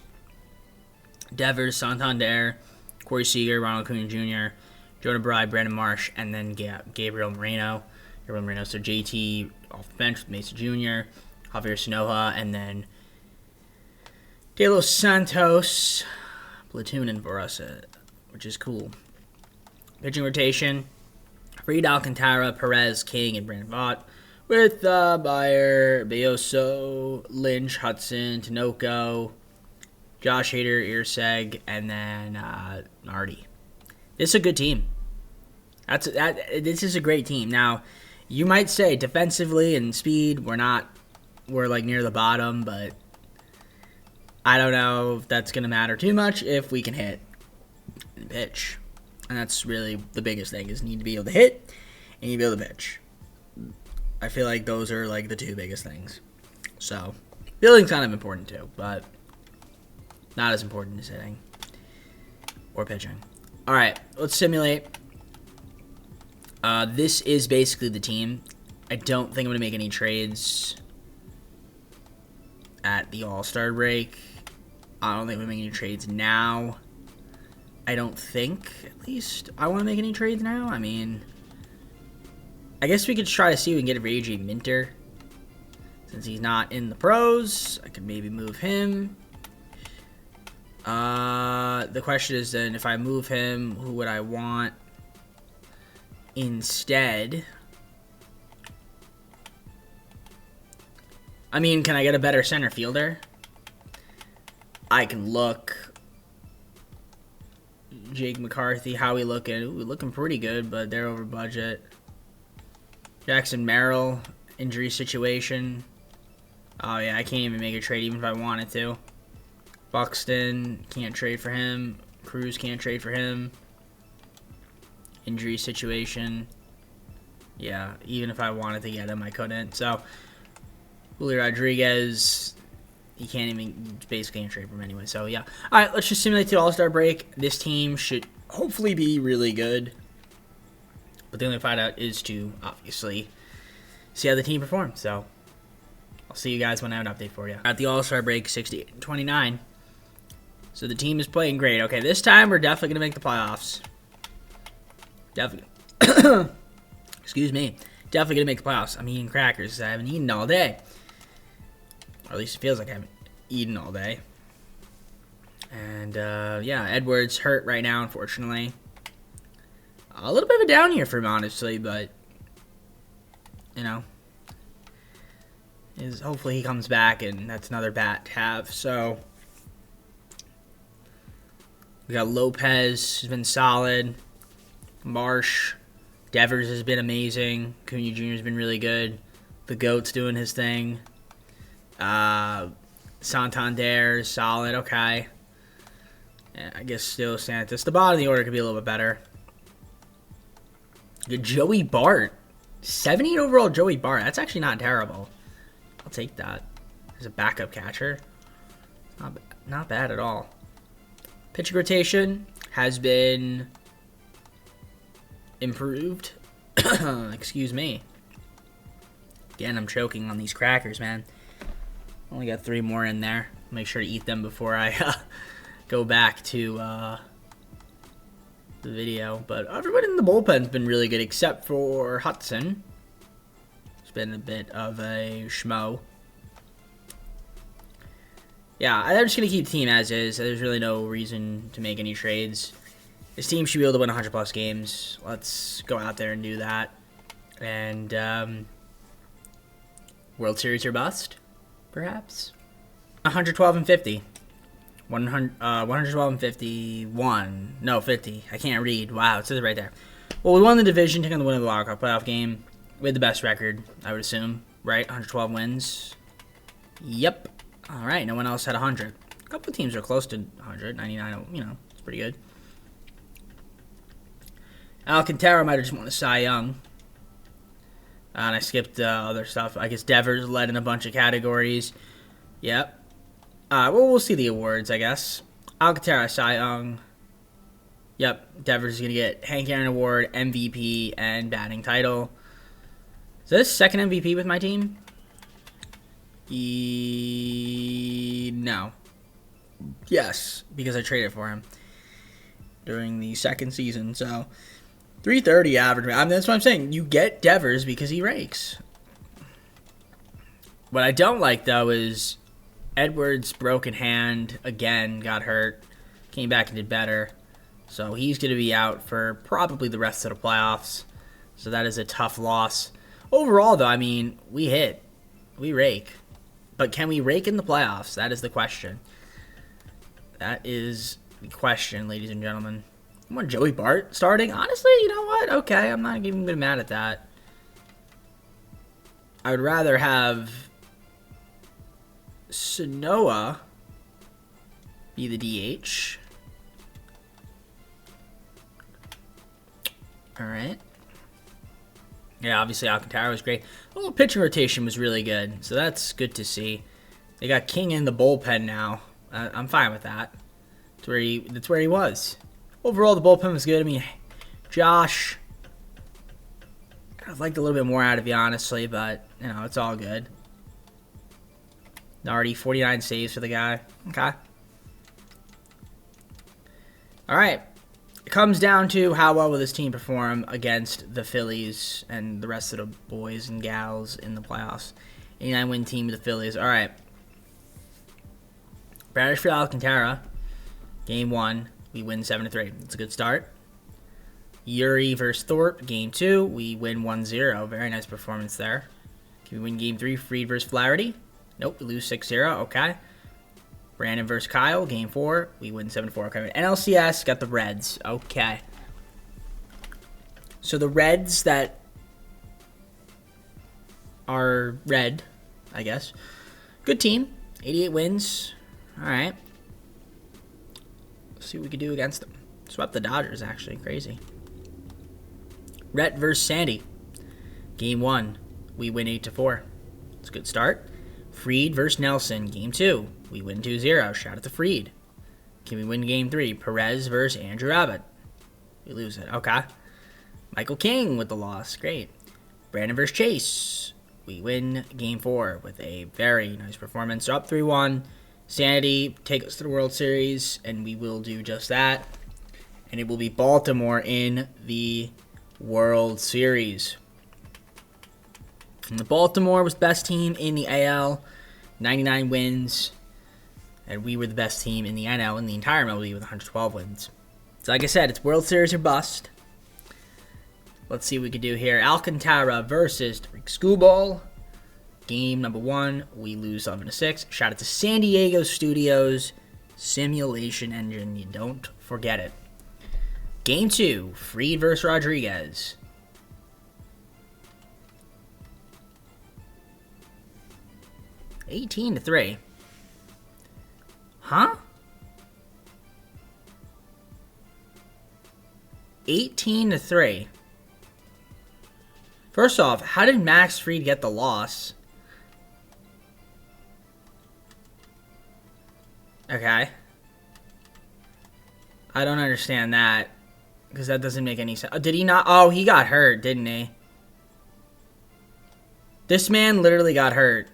S1: Devers, Santander, Corey Seager, Ronald Acuna Jr., Jonah Bride, Brandon Marsh, and then Gabriel Moreno. So JT off the bench with Mesa Jr., Javier Sanoja, and then De Los Santos platooning for us, which is cool. Pitching rotation: Fried, Alcantara, Perez, King, and Brandon Vaught, with Bayer, Beoso, Lynch, Hudson, Tinoco, Josh Hader, Irseg, and then Nardi. This is a good team. This is a great team. Now, you might say defensively and speed, we're like near the bottom, but I don't know if that's going to matter too much if we can hit and pitch. And that's really the biggest thing, is need to be able to hit and you need to be able to pitch. I feel like those are like the two biggest things. So, fielding's kind of important too, but not as important as hitting or pitching. All right, let's simulate. This is basically the team. I don't think I'm going to make any trades at the All-Star break. I don't think I'm going to make any trades now. I don't think, at least, I want to make any trades now. I mean, I guess we could try to see if we can get it for AJ Minter. Since he's not in the pros, I could maybe move him. The question is then, if I move him, who would I want instead? I mean, can I get a better center fielder? I can look. Jake McCarthy, how we looking? Ooh, looking pretty good, but they're over budget. Jackson Merrill, injury situation. Oh yeah, I can't even make a trade even if I wanted to. Buxton, can't trade for him. Cruz, can't trade for him. Injury situation. Yeah, even if I wanted to get him, I couldn't. So, Julio Rodriguez, he can't even, basically can't trade for him anyway. So, yeah. All right, let's just simulate the All-Star break. This team should hopefully be really good. But the only find out is to, obviously, see how the team performs. So, I'll see you guys when I have an update for you. At the All-Star break, 68-29. So the team is playing great. Okay, this time we're definitely going to make the playoffs. Definitely. Excuse me. Definitely going to make the playoffs. I'm eating crackers because I haven't eaten all day. Or at least it feels like I haven't eaten all day. And, yeah, Edwards hurt right now, unfortunately. A little bit of a down year for him, honestly, but, you know, hopefully he comes back, and that's another bat to have. So we got Lopez, has been solid. Marsh, Devers has been amazing. Cunha Jr. has been really good. The GOAT's doing his thing. Santander is solid. Okay. Yeah, I guess still Santos. The bottom of the order could be a little bit better. Good Joey Bart. 78 overall Joey Bart. That's actually not terrible. I'll take that as a backup catcher. Not bad at all. Pitching rotation has been improved. Excuse me. Again, I'm choking on these crackers, man. Only got 3 more in there. Make sure to eat them before I go back to the video. But everyone in the bullpen's been really good except for Hudson. It's been a bit of a schmo. Yeah, I'm just going to keep the team as is. There's really no reason to make any trades. This team should be able to win 100-plus games. Let's go out there and do that. And World Series or bust, perhaps? 112 and 50. 112 and 51. No, 50. I can't read. Wow, it says it right there. Well, we won the division, taking the win of the wild card playoff game. We had the best record, I would assume, right? 112 wins. Yep. All right, no one else had 100. A couple of teams are close to 100. 99, you know, it's pretty good. Alcantara might have just won a Cy Young. And I skipped other stuff. I guess Devers led in a bunch of categories. Yep. Well, we'll see the awards, I guess. Alcantara, Cy Young. Yep. Devers is going to get Hank Aaron Award, MVP, and batting title. Is this second MVP with my team? No. Yes, because I traded for him during the second season. So, 330 average. I mean, that's what I'm saying. You get Devers because he rakes. What I don't like, though, is Edwards' broken hand again, got hurt, came back and did better. So he's going to be out for probably the rest of the playoffs. So that is a tough loss. Overall, though, I mean, we hit. We rake. But can we rake in the playoffs? That is the question. That is the question, ladies and gentlemen. I want Joey Bart starting. Honestly, you know what? Okay, I'm not even going to be mad at that. I would rather have Sanoa be the DH. All right. Yeah, obviously Alcantara was great. The little pitching rotation was really good, so that's good to see. They got King in the bullpen now. I'm fine with that. That's where he was. Overall, the bullpen was good. I mean, Josh, I'd like a little bit more out of you, honestly, but, you know, it's all good. Already 49 saves for the guy. Okay. All right. It comes down to how well will this team perform against the Phillies and the rest of the boys and gals in the playoffs. 89-win team of the Phillies. All right. Bradishfield Alcantara, Game 1, we win 7-3. It's a good start. Yuri versus Thorpe, Game 2, we win 1-0. Very nice performance there. Can we win Game 3? Fried versus Flaherty? Nope, we lose 6-0. Okay. Brandon versus Kyle, Game 4. We win 7-4. Okay. NLCS got the Reds. Okay. So the Reds that are red, I guess. Good team. 88 wins. All right. Let's see what we can do against them. Swept the Dodgers, actually. Crazy. Rhett versus Sandy. Game 1. We win 8-4. It's a good start. Fried versus Nelson. Game 2. We win 2-0. Shout out to Fried. Can we win Game 3? Perez versus Andrew Abbott. We lose it. Okay. Michael King with the loss. Great. Brandon versus Chase. We win Game 4 with a very nice performance. So up 3-1. Sanity, take us to the World Series, and we will do just that. And it will be Baltimore in the World Series. And the Baltimore was best team in the AL, 99 wins. And we were the best team in the NL in the entire MLB with 112 wins. So like I said, it's World Series or bust. Let's see what we can do here. Alcantara versus Skubal. Game number 1, we lose 7-6. Shout out to San Diego Studios Simulation Engine. You don't forget it. Game 2, Fried versus Rodriguez. $18-3. Huh? 18-3. First off, how did Max Fried get the loss? Okay. I don't understand that. Because that doesn't make any sense. Did he not? Oh, he got hurt, didn't he? This man literally got hurt.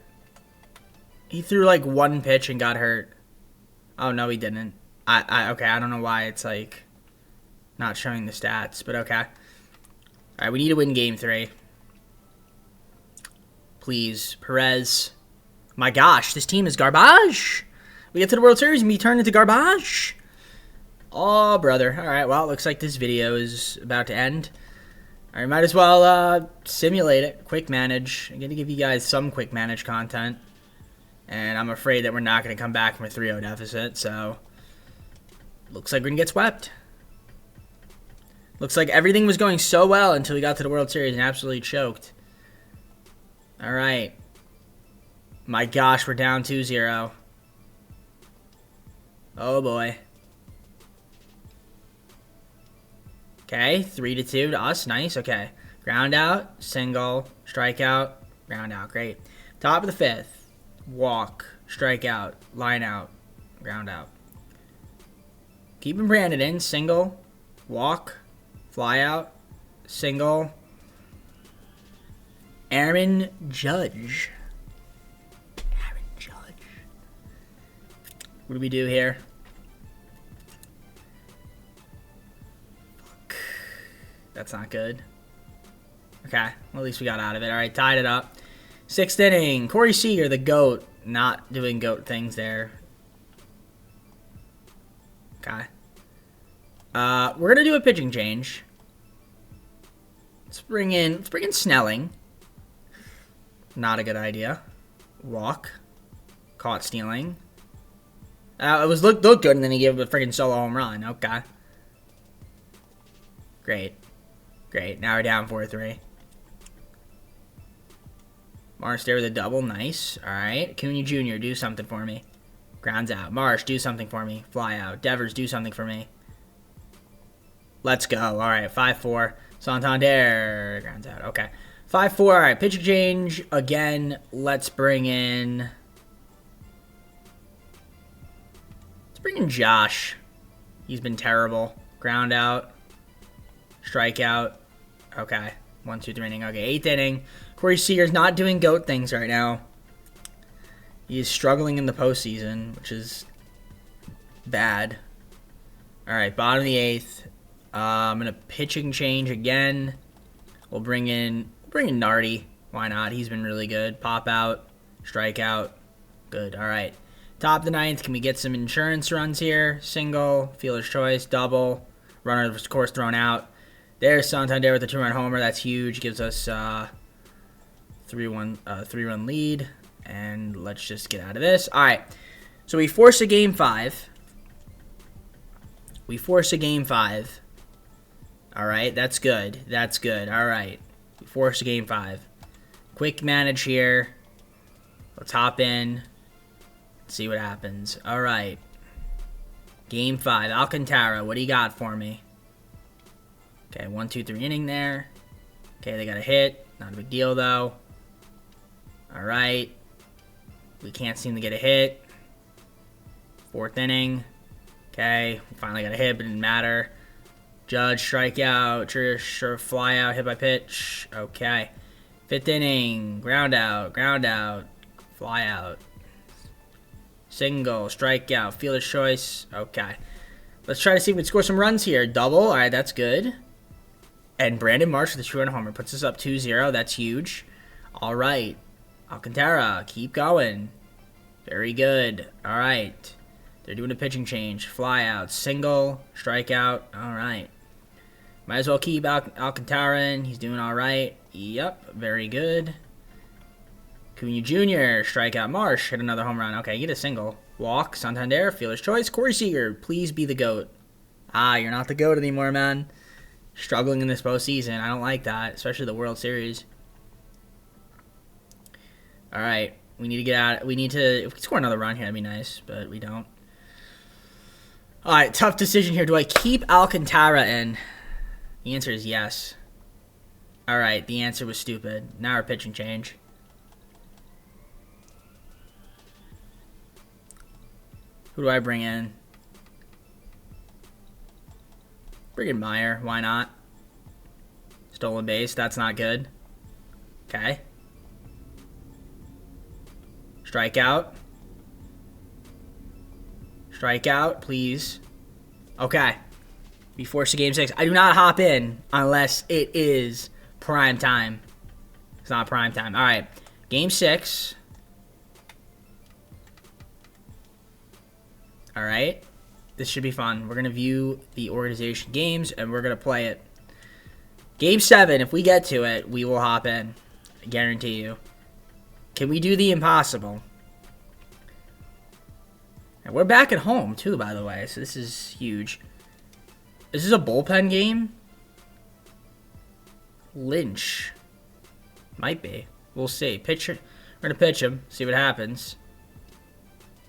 S1: He threw like one pitch and got hurt. Oh, no, he didn't. Okay, I don't know why it's like not showing the stats, but okay. All right, we need to win game 3. Please, Perez. My gosh, this team is garbage. We get to the World Series and we turn into garbage. Oh, brother. All right, well, it looks like this video is about to end. All right, might as well simulate it. Quick manage. I'm going to give you guys some quick manage content. And I'm afraid that we're not going to come back from a 3-0 deficit, so looks like we're going to get swept. Looks like everything was going so well until we got to the World Series and absolutely choked. All right. My gosh, we're down 2-0. Oh, boy. Okay, 3-2 to us. Nice, okay. Ground out, single, strikeout, ground out. Great. Top of the 5th. Walk, strikeout, line out, ground out. Keeping Brandon in. Single, walk, fly out, single. Aaron Judge. Aaron Judge. What do we do here? Fuck. That's not good. Okay, well, at least we got out of it. All right, tied it up. 6th inning. Corey Seager, the GOAT. Not doing GOAT things there. Okay. We're going to do a pitching change. Let's bring in Snelling. Not a good idea. Walk. Caught stealing. It was looked good, and then he gave a freaking solo home run. Okay. Great. Great. Now we're down 4-3. Marsh there with a double. Nice. All right. Acuna Jr., do something for me. Grounds out. Marsh, do something for me. Fly out. Devers, do something for me. Let's go. All right. 5-4. Santander. Grounds out. Okay. 5-4. All right. Pitch change. Again, let's bring in Josh. He's been terrible. Ground out. Strikeout. Okay. 1, 2, 3 inning. Okay. 8th inning. Corey Seager's not doing GOAT things right now. He is struggling in the postseason, which is bad. All right, bottom of the 8th. I'm gonna pitching change again. We'll bring in Nardi. Why not? He's been really good. Pop out, strikeout, good. All right, top of the 9th. Can we get some insurance runs here? Single, fielder's choice, double, runner of course thrown out. There's Santander with a 2-run homer. That's huge. Gives us 3-run lead, and let's just get out of this. All right, so we force a game 5. All right, that's good. That's good. All right, we force a game 5. Quick manage here. Let's hop in. See what happens. All right, game 5. Alcantara, what do you got for me? Okay, 1, 2, 3 inning there. Okay, they got a hit. Not a big deal though. All right. We can't seem to get a hit. 4th inning. Okay. We finally got a hit, but it didn't matter. Judge, strikeout. Sure, fly out, hit by pitch. Okay. 5th inning. Ground out. Fly out. Single. Strikeout. Fielder's choice. Okay. Let's try to see if we can score some runs here. Double. All right, that's good. And Brandon Marsh with a 2-run homer puts us up 2-0. That's huge. All right. Alcantara, keep going. Very good. All right. They're doing a pitching change. Fly out. Single. Strikeout. All right. Might as well keep Alcantara in. He's doing all right. Yep. Very good. Cunha Jr. Strikeout. Marsh. Hit another home run. Okay, get a single. Walk. Santander. Fielder's choice. Corey Seager. Please be the GOAT. You're not the GOAT anymore, man. Struggling in this postseason. I don't like that, especially the World Series. All right. We need to get out. If we could score another run here, that'd be nice, but we don't. All right. Tough decision here. Do I keep Alcantara in? The answer is yes. All right. The answer was stupid. Now our pitching change. Who do I bring in? Bring in Meyer. Why not? Stolen base. That's not good. Okay. Strikeout. Strikeout, please. Okay. We force a game 6. I do not hop in unless it is prime time. It's not prime time. All right. Game 6. All right. This should be fun. We're going to view the organization games, and we're going to play it. Game 7, if we get to it, we will hop in. I guarantee you. Can we do the impossible? And we're back at home, too, by the way, so this is huge. Is this a bullpen game? Lynch. Might be. We'll see. Pitcher. We're going to pitch him, see what happens.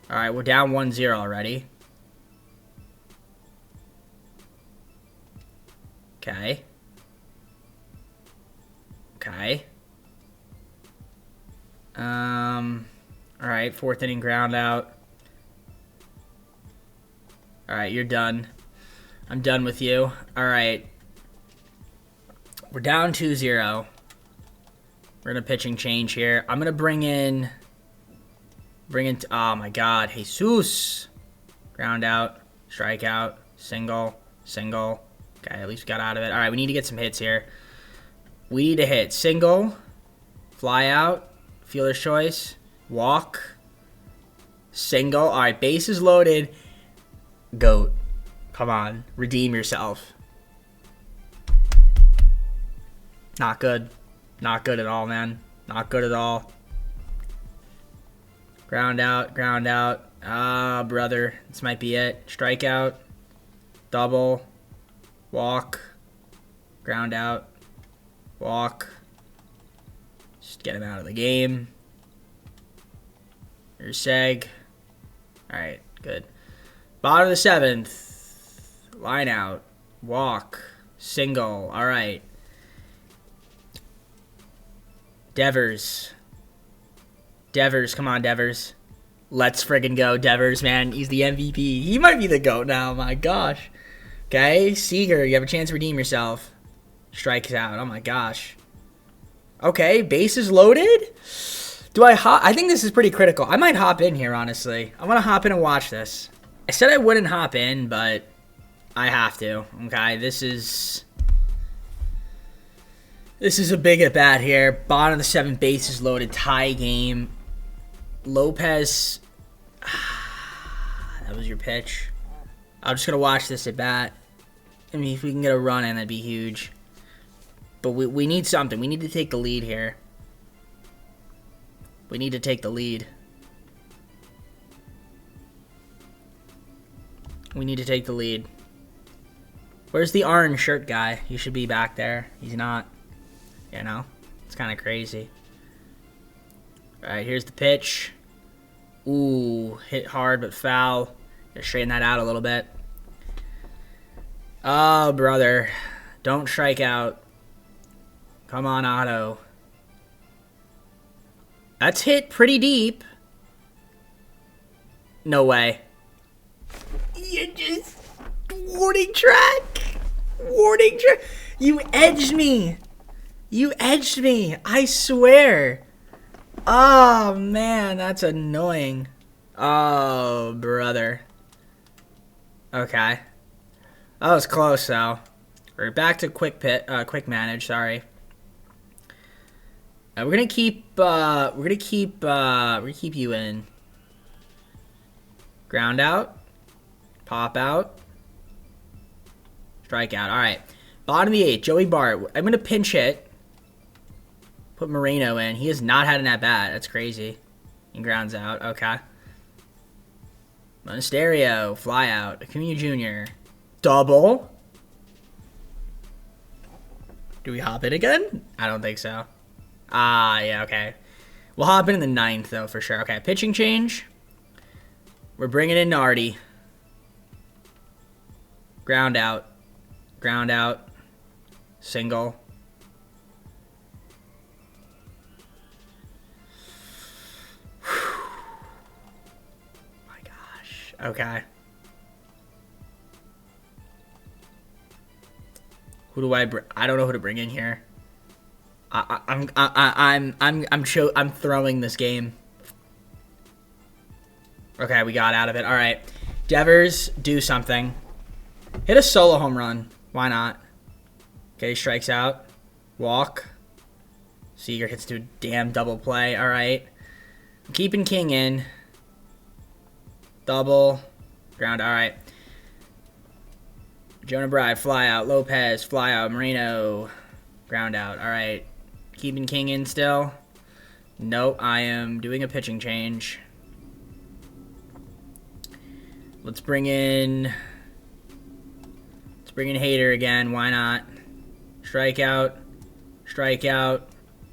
S1: All right, we're down 1-0 already. Okay. Okay. All right, 4th inning ground out. All right, you're done. I'm done with you. All right. We're down 2-0. We're going to pitching change here. I'm going to bring in, oh my God, Jesus. Ground out, strikeout, single. Okay, at least we got out of it. All right, we need to get some hits here. We need to hit single, fly out, fielder's choice, walk, single. All right, bases loaded. GOAT. Come on, redeem yourself. Not good. Not good at all, man. Not good at all. Ground out. Ah, brother. This might be it. Strikeout. Double. Walk. Ground out. Walk. Just get him out of the game. Here's Seg. Alright, good. Bottom of the 7th. Line out. Walk. Single. Alright. Devers. Come on, Devers. Let's friggin' go, Devers, man. He's the MVP. He might be the GOAT now. My gosh. Okay, Seager, you have a chance to redeem yourself. Strikes out. Oh, my gosh. Okay, bases loaded? Do I hop? I think this is pretty critical. I might hop in here, honestly. I want to hop in and watch this. I said I wouldn't hop in, but I have to. Okay, this is a big at bat here. Bottom of the 7th, bases loaded, tie game. Lopez. That was your pitch. I'm just going to watch this at bat. I mean, if we can get a run in, that'd be huge. But we need something. We need to take the lead here. We need to take the lead. We need to take the lead. Where's the orange shirt guy? He should be back there. He's not. You know? It's kind of crazy. Alright, here's the pitch. Ooh, hit hard but foul. Gotta straighten that out a little bit. Oh, brother. Don't strike out. Come on, Otto. That's hit pretty deep. No way. You just... Warning track. You edged me. I swear. Oh, man, that's annoying. Oh, brother. Okay. That was close, though. We're back to quick manage. Sorry. We're gonna keep you in. Ground out, pop out, strike out. All right. Bottom of the 8th, Joey Bart. I'm gonna pinch hit. Put Moreno in. He has not had an at bat. That's crazy. And grounds out. Okay. Monasterio, fly out. Acuna Jr. Double. Do we hop in again? I don't think so. Yeah, okay. We'll hop in the 9th, though, for sure. Okay, pitching change. We're bringing in Nardi. Ground out. Ground out. Single. My gosh. Okay. Who do I don't know who to bring in here. I'm throwing this game. Okay, we got out of it. All right. Devers, do something. Hit a solo home run. Why not? Okay, strikes out. Walk. Seager hits to a damn double play. All right. I'm keeping King in. Double. Ground. All right. Jonah Bride, fly out. Lopez, fly out. Moreno, ground out. All right. Keeping King in still. Nope, I am doing a pitching change. Let's bring in Hader again. Why not? Strikeout. Strikeout.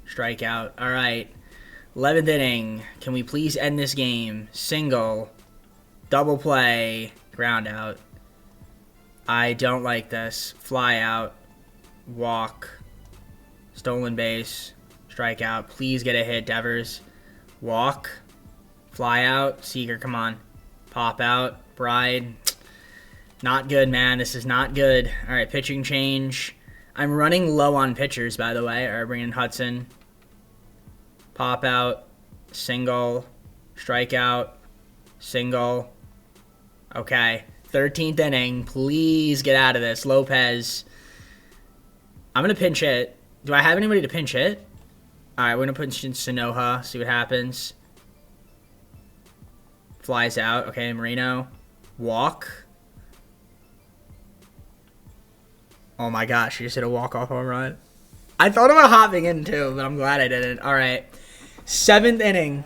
S1: Strikeout. All right. 11th inning. Can we please end this game? Single. Double play. Ground out. I don't like this. Fly out. Walk. Stolen base. Strikeout. Please get a hit, Devers. Walk. Fly out. Seager, come on. Pop out. Bride. Not good, man. This is not good. All right, pitching change. I'm running low on pitchers, by the way. All right, bring in Hudson. Pop out. Single. Strikeout. Single. Okay. 13th inning. Please get out of this. Lopez. I'm going to pinch hit. Do I have anybody to pinch hit? All right, we're going to pinch in Sonoha. See what happens. Flies out. Okay, Marino. Walk. Oh my gosh, you just hit a walk-off home run. I thought about hopping in too, but I'm glad I didn't. All right. 7th inning.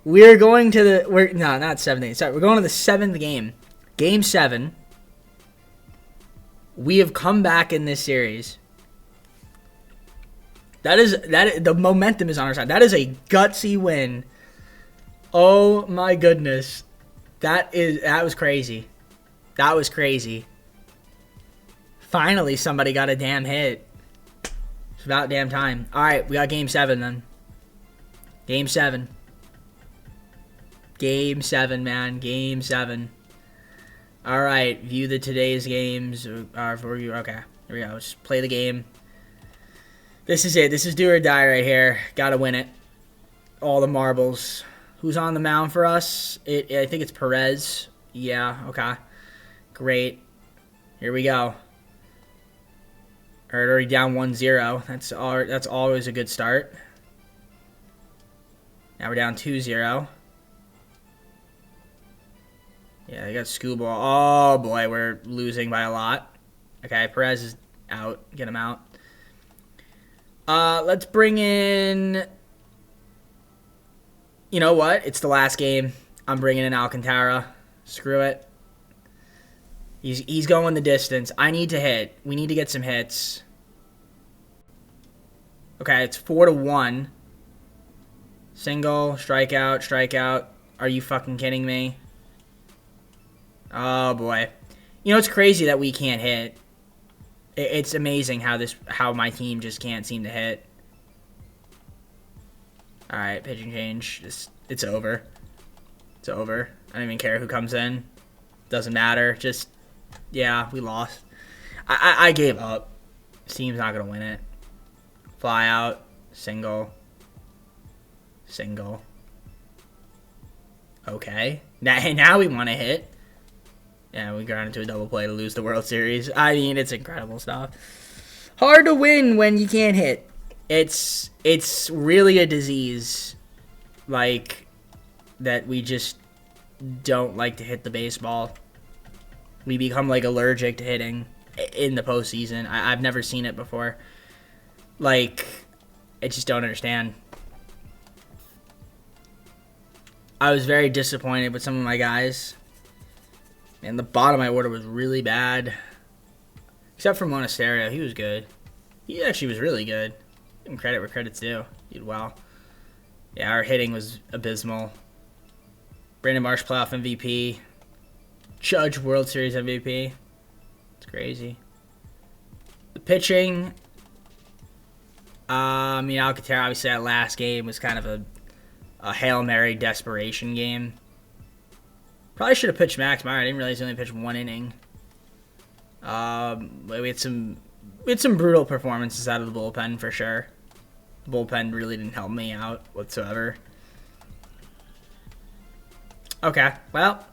S1: We're going to the... No, not 7th inning. Sorry, we're going to the 7th game. Game 7. We have come back in this series. The momentum is on our side. That is a gutsy win. Oh my goodness. That was crazy. That was crazy. Finally, somebody got a damn hit. It's about damn time. All right, we got Game 7 then. Game 7. Game 7, man. Game 7. All right, view today's games. For you. Okay, here we go. Just play the game. This is it. This is do or die right here. Got to win it. All the marbles. Who's on the mound for us? I think it's Perez. Yeah, okay. Great. Here we go. Already down 1-0. That's always a good start. Now we're down 2-0. Yeah, they got Schoolball. Oh, boy, we're losing by a lot. Okay, Perez is out. Get him out. Let's bring in... You know what? It's the last game. I'm bringing in Alcantara. Screw it. He's going the distance. I need to hit. We need to get some hits. Okay, it's 4-1. Single, strikeout, strikeout. Are you fucking kidding me? Oh, boy. You know, it's crazy that we can't hit. It's amazing how my team just can't seem to hit. All right, pitching change. It's over. It's over. I don't even care who comes in. Doesn't matter. Just, yeah, we lost. I gave up. This team's not going to win it. Fly out. Single. Single. Okay. Now we want to hit. Yeah, we got into a double play to lose the World Series. I mean, it's incredible stuff. Hard to win when you can't hit. It's really a disease, like, that we just don't like to hit the baseball. We become, like, allergic to hitting in the postseason. I've never seen it before. Like, I just don't understand. I was very disappointed with some of my guys. And the bottom of my order was really bad. Except for Monasterio. He was good. He actually was really good. Give him credit where credit's due. He did well. Yeah, our hitting was abysmal. Brandon Marsh, playoff MVP. Judge, World Series MVP. It's crazy. The pitching. Alcantara, obviously, that last game was kind of a Hail Mary desperation game. Probably should have pitched Max Meyer. I didn't realize he only pitched 1 inning. We had some brutal performances out of the bullpen for sure. The bullpen really didn't help me out whatsoever. Okay, well,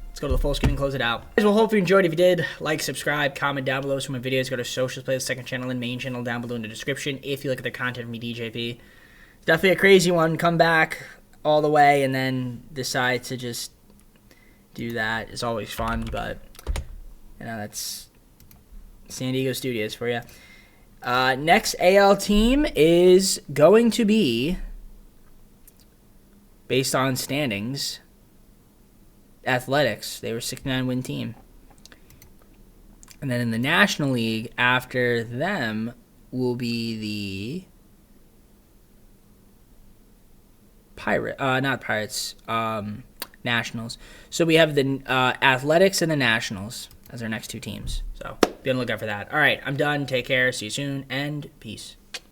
S1: let's go to the full screen and close it out. Guys, well, hope you enjoyed. If you did, like, subscribe, comment down below some of my videos. Go to socials, play the second channel and main channel down below in the description. If you look at the content of me, DJP, definitely a crazy one. Come back all the way and then decide to just do that. It's always fun, but you know, that's San Diego Studios for you. Next AL team is going to be, based on standings, Athletics. They were a 69-win team. And then in the National League, after them, will be the Nationals. So we have the Athletics and the Nationals as our next 2 teams. So be on the lookout for that. All right, I'm done. Take care. See you soon, and peace.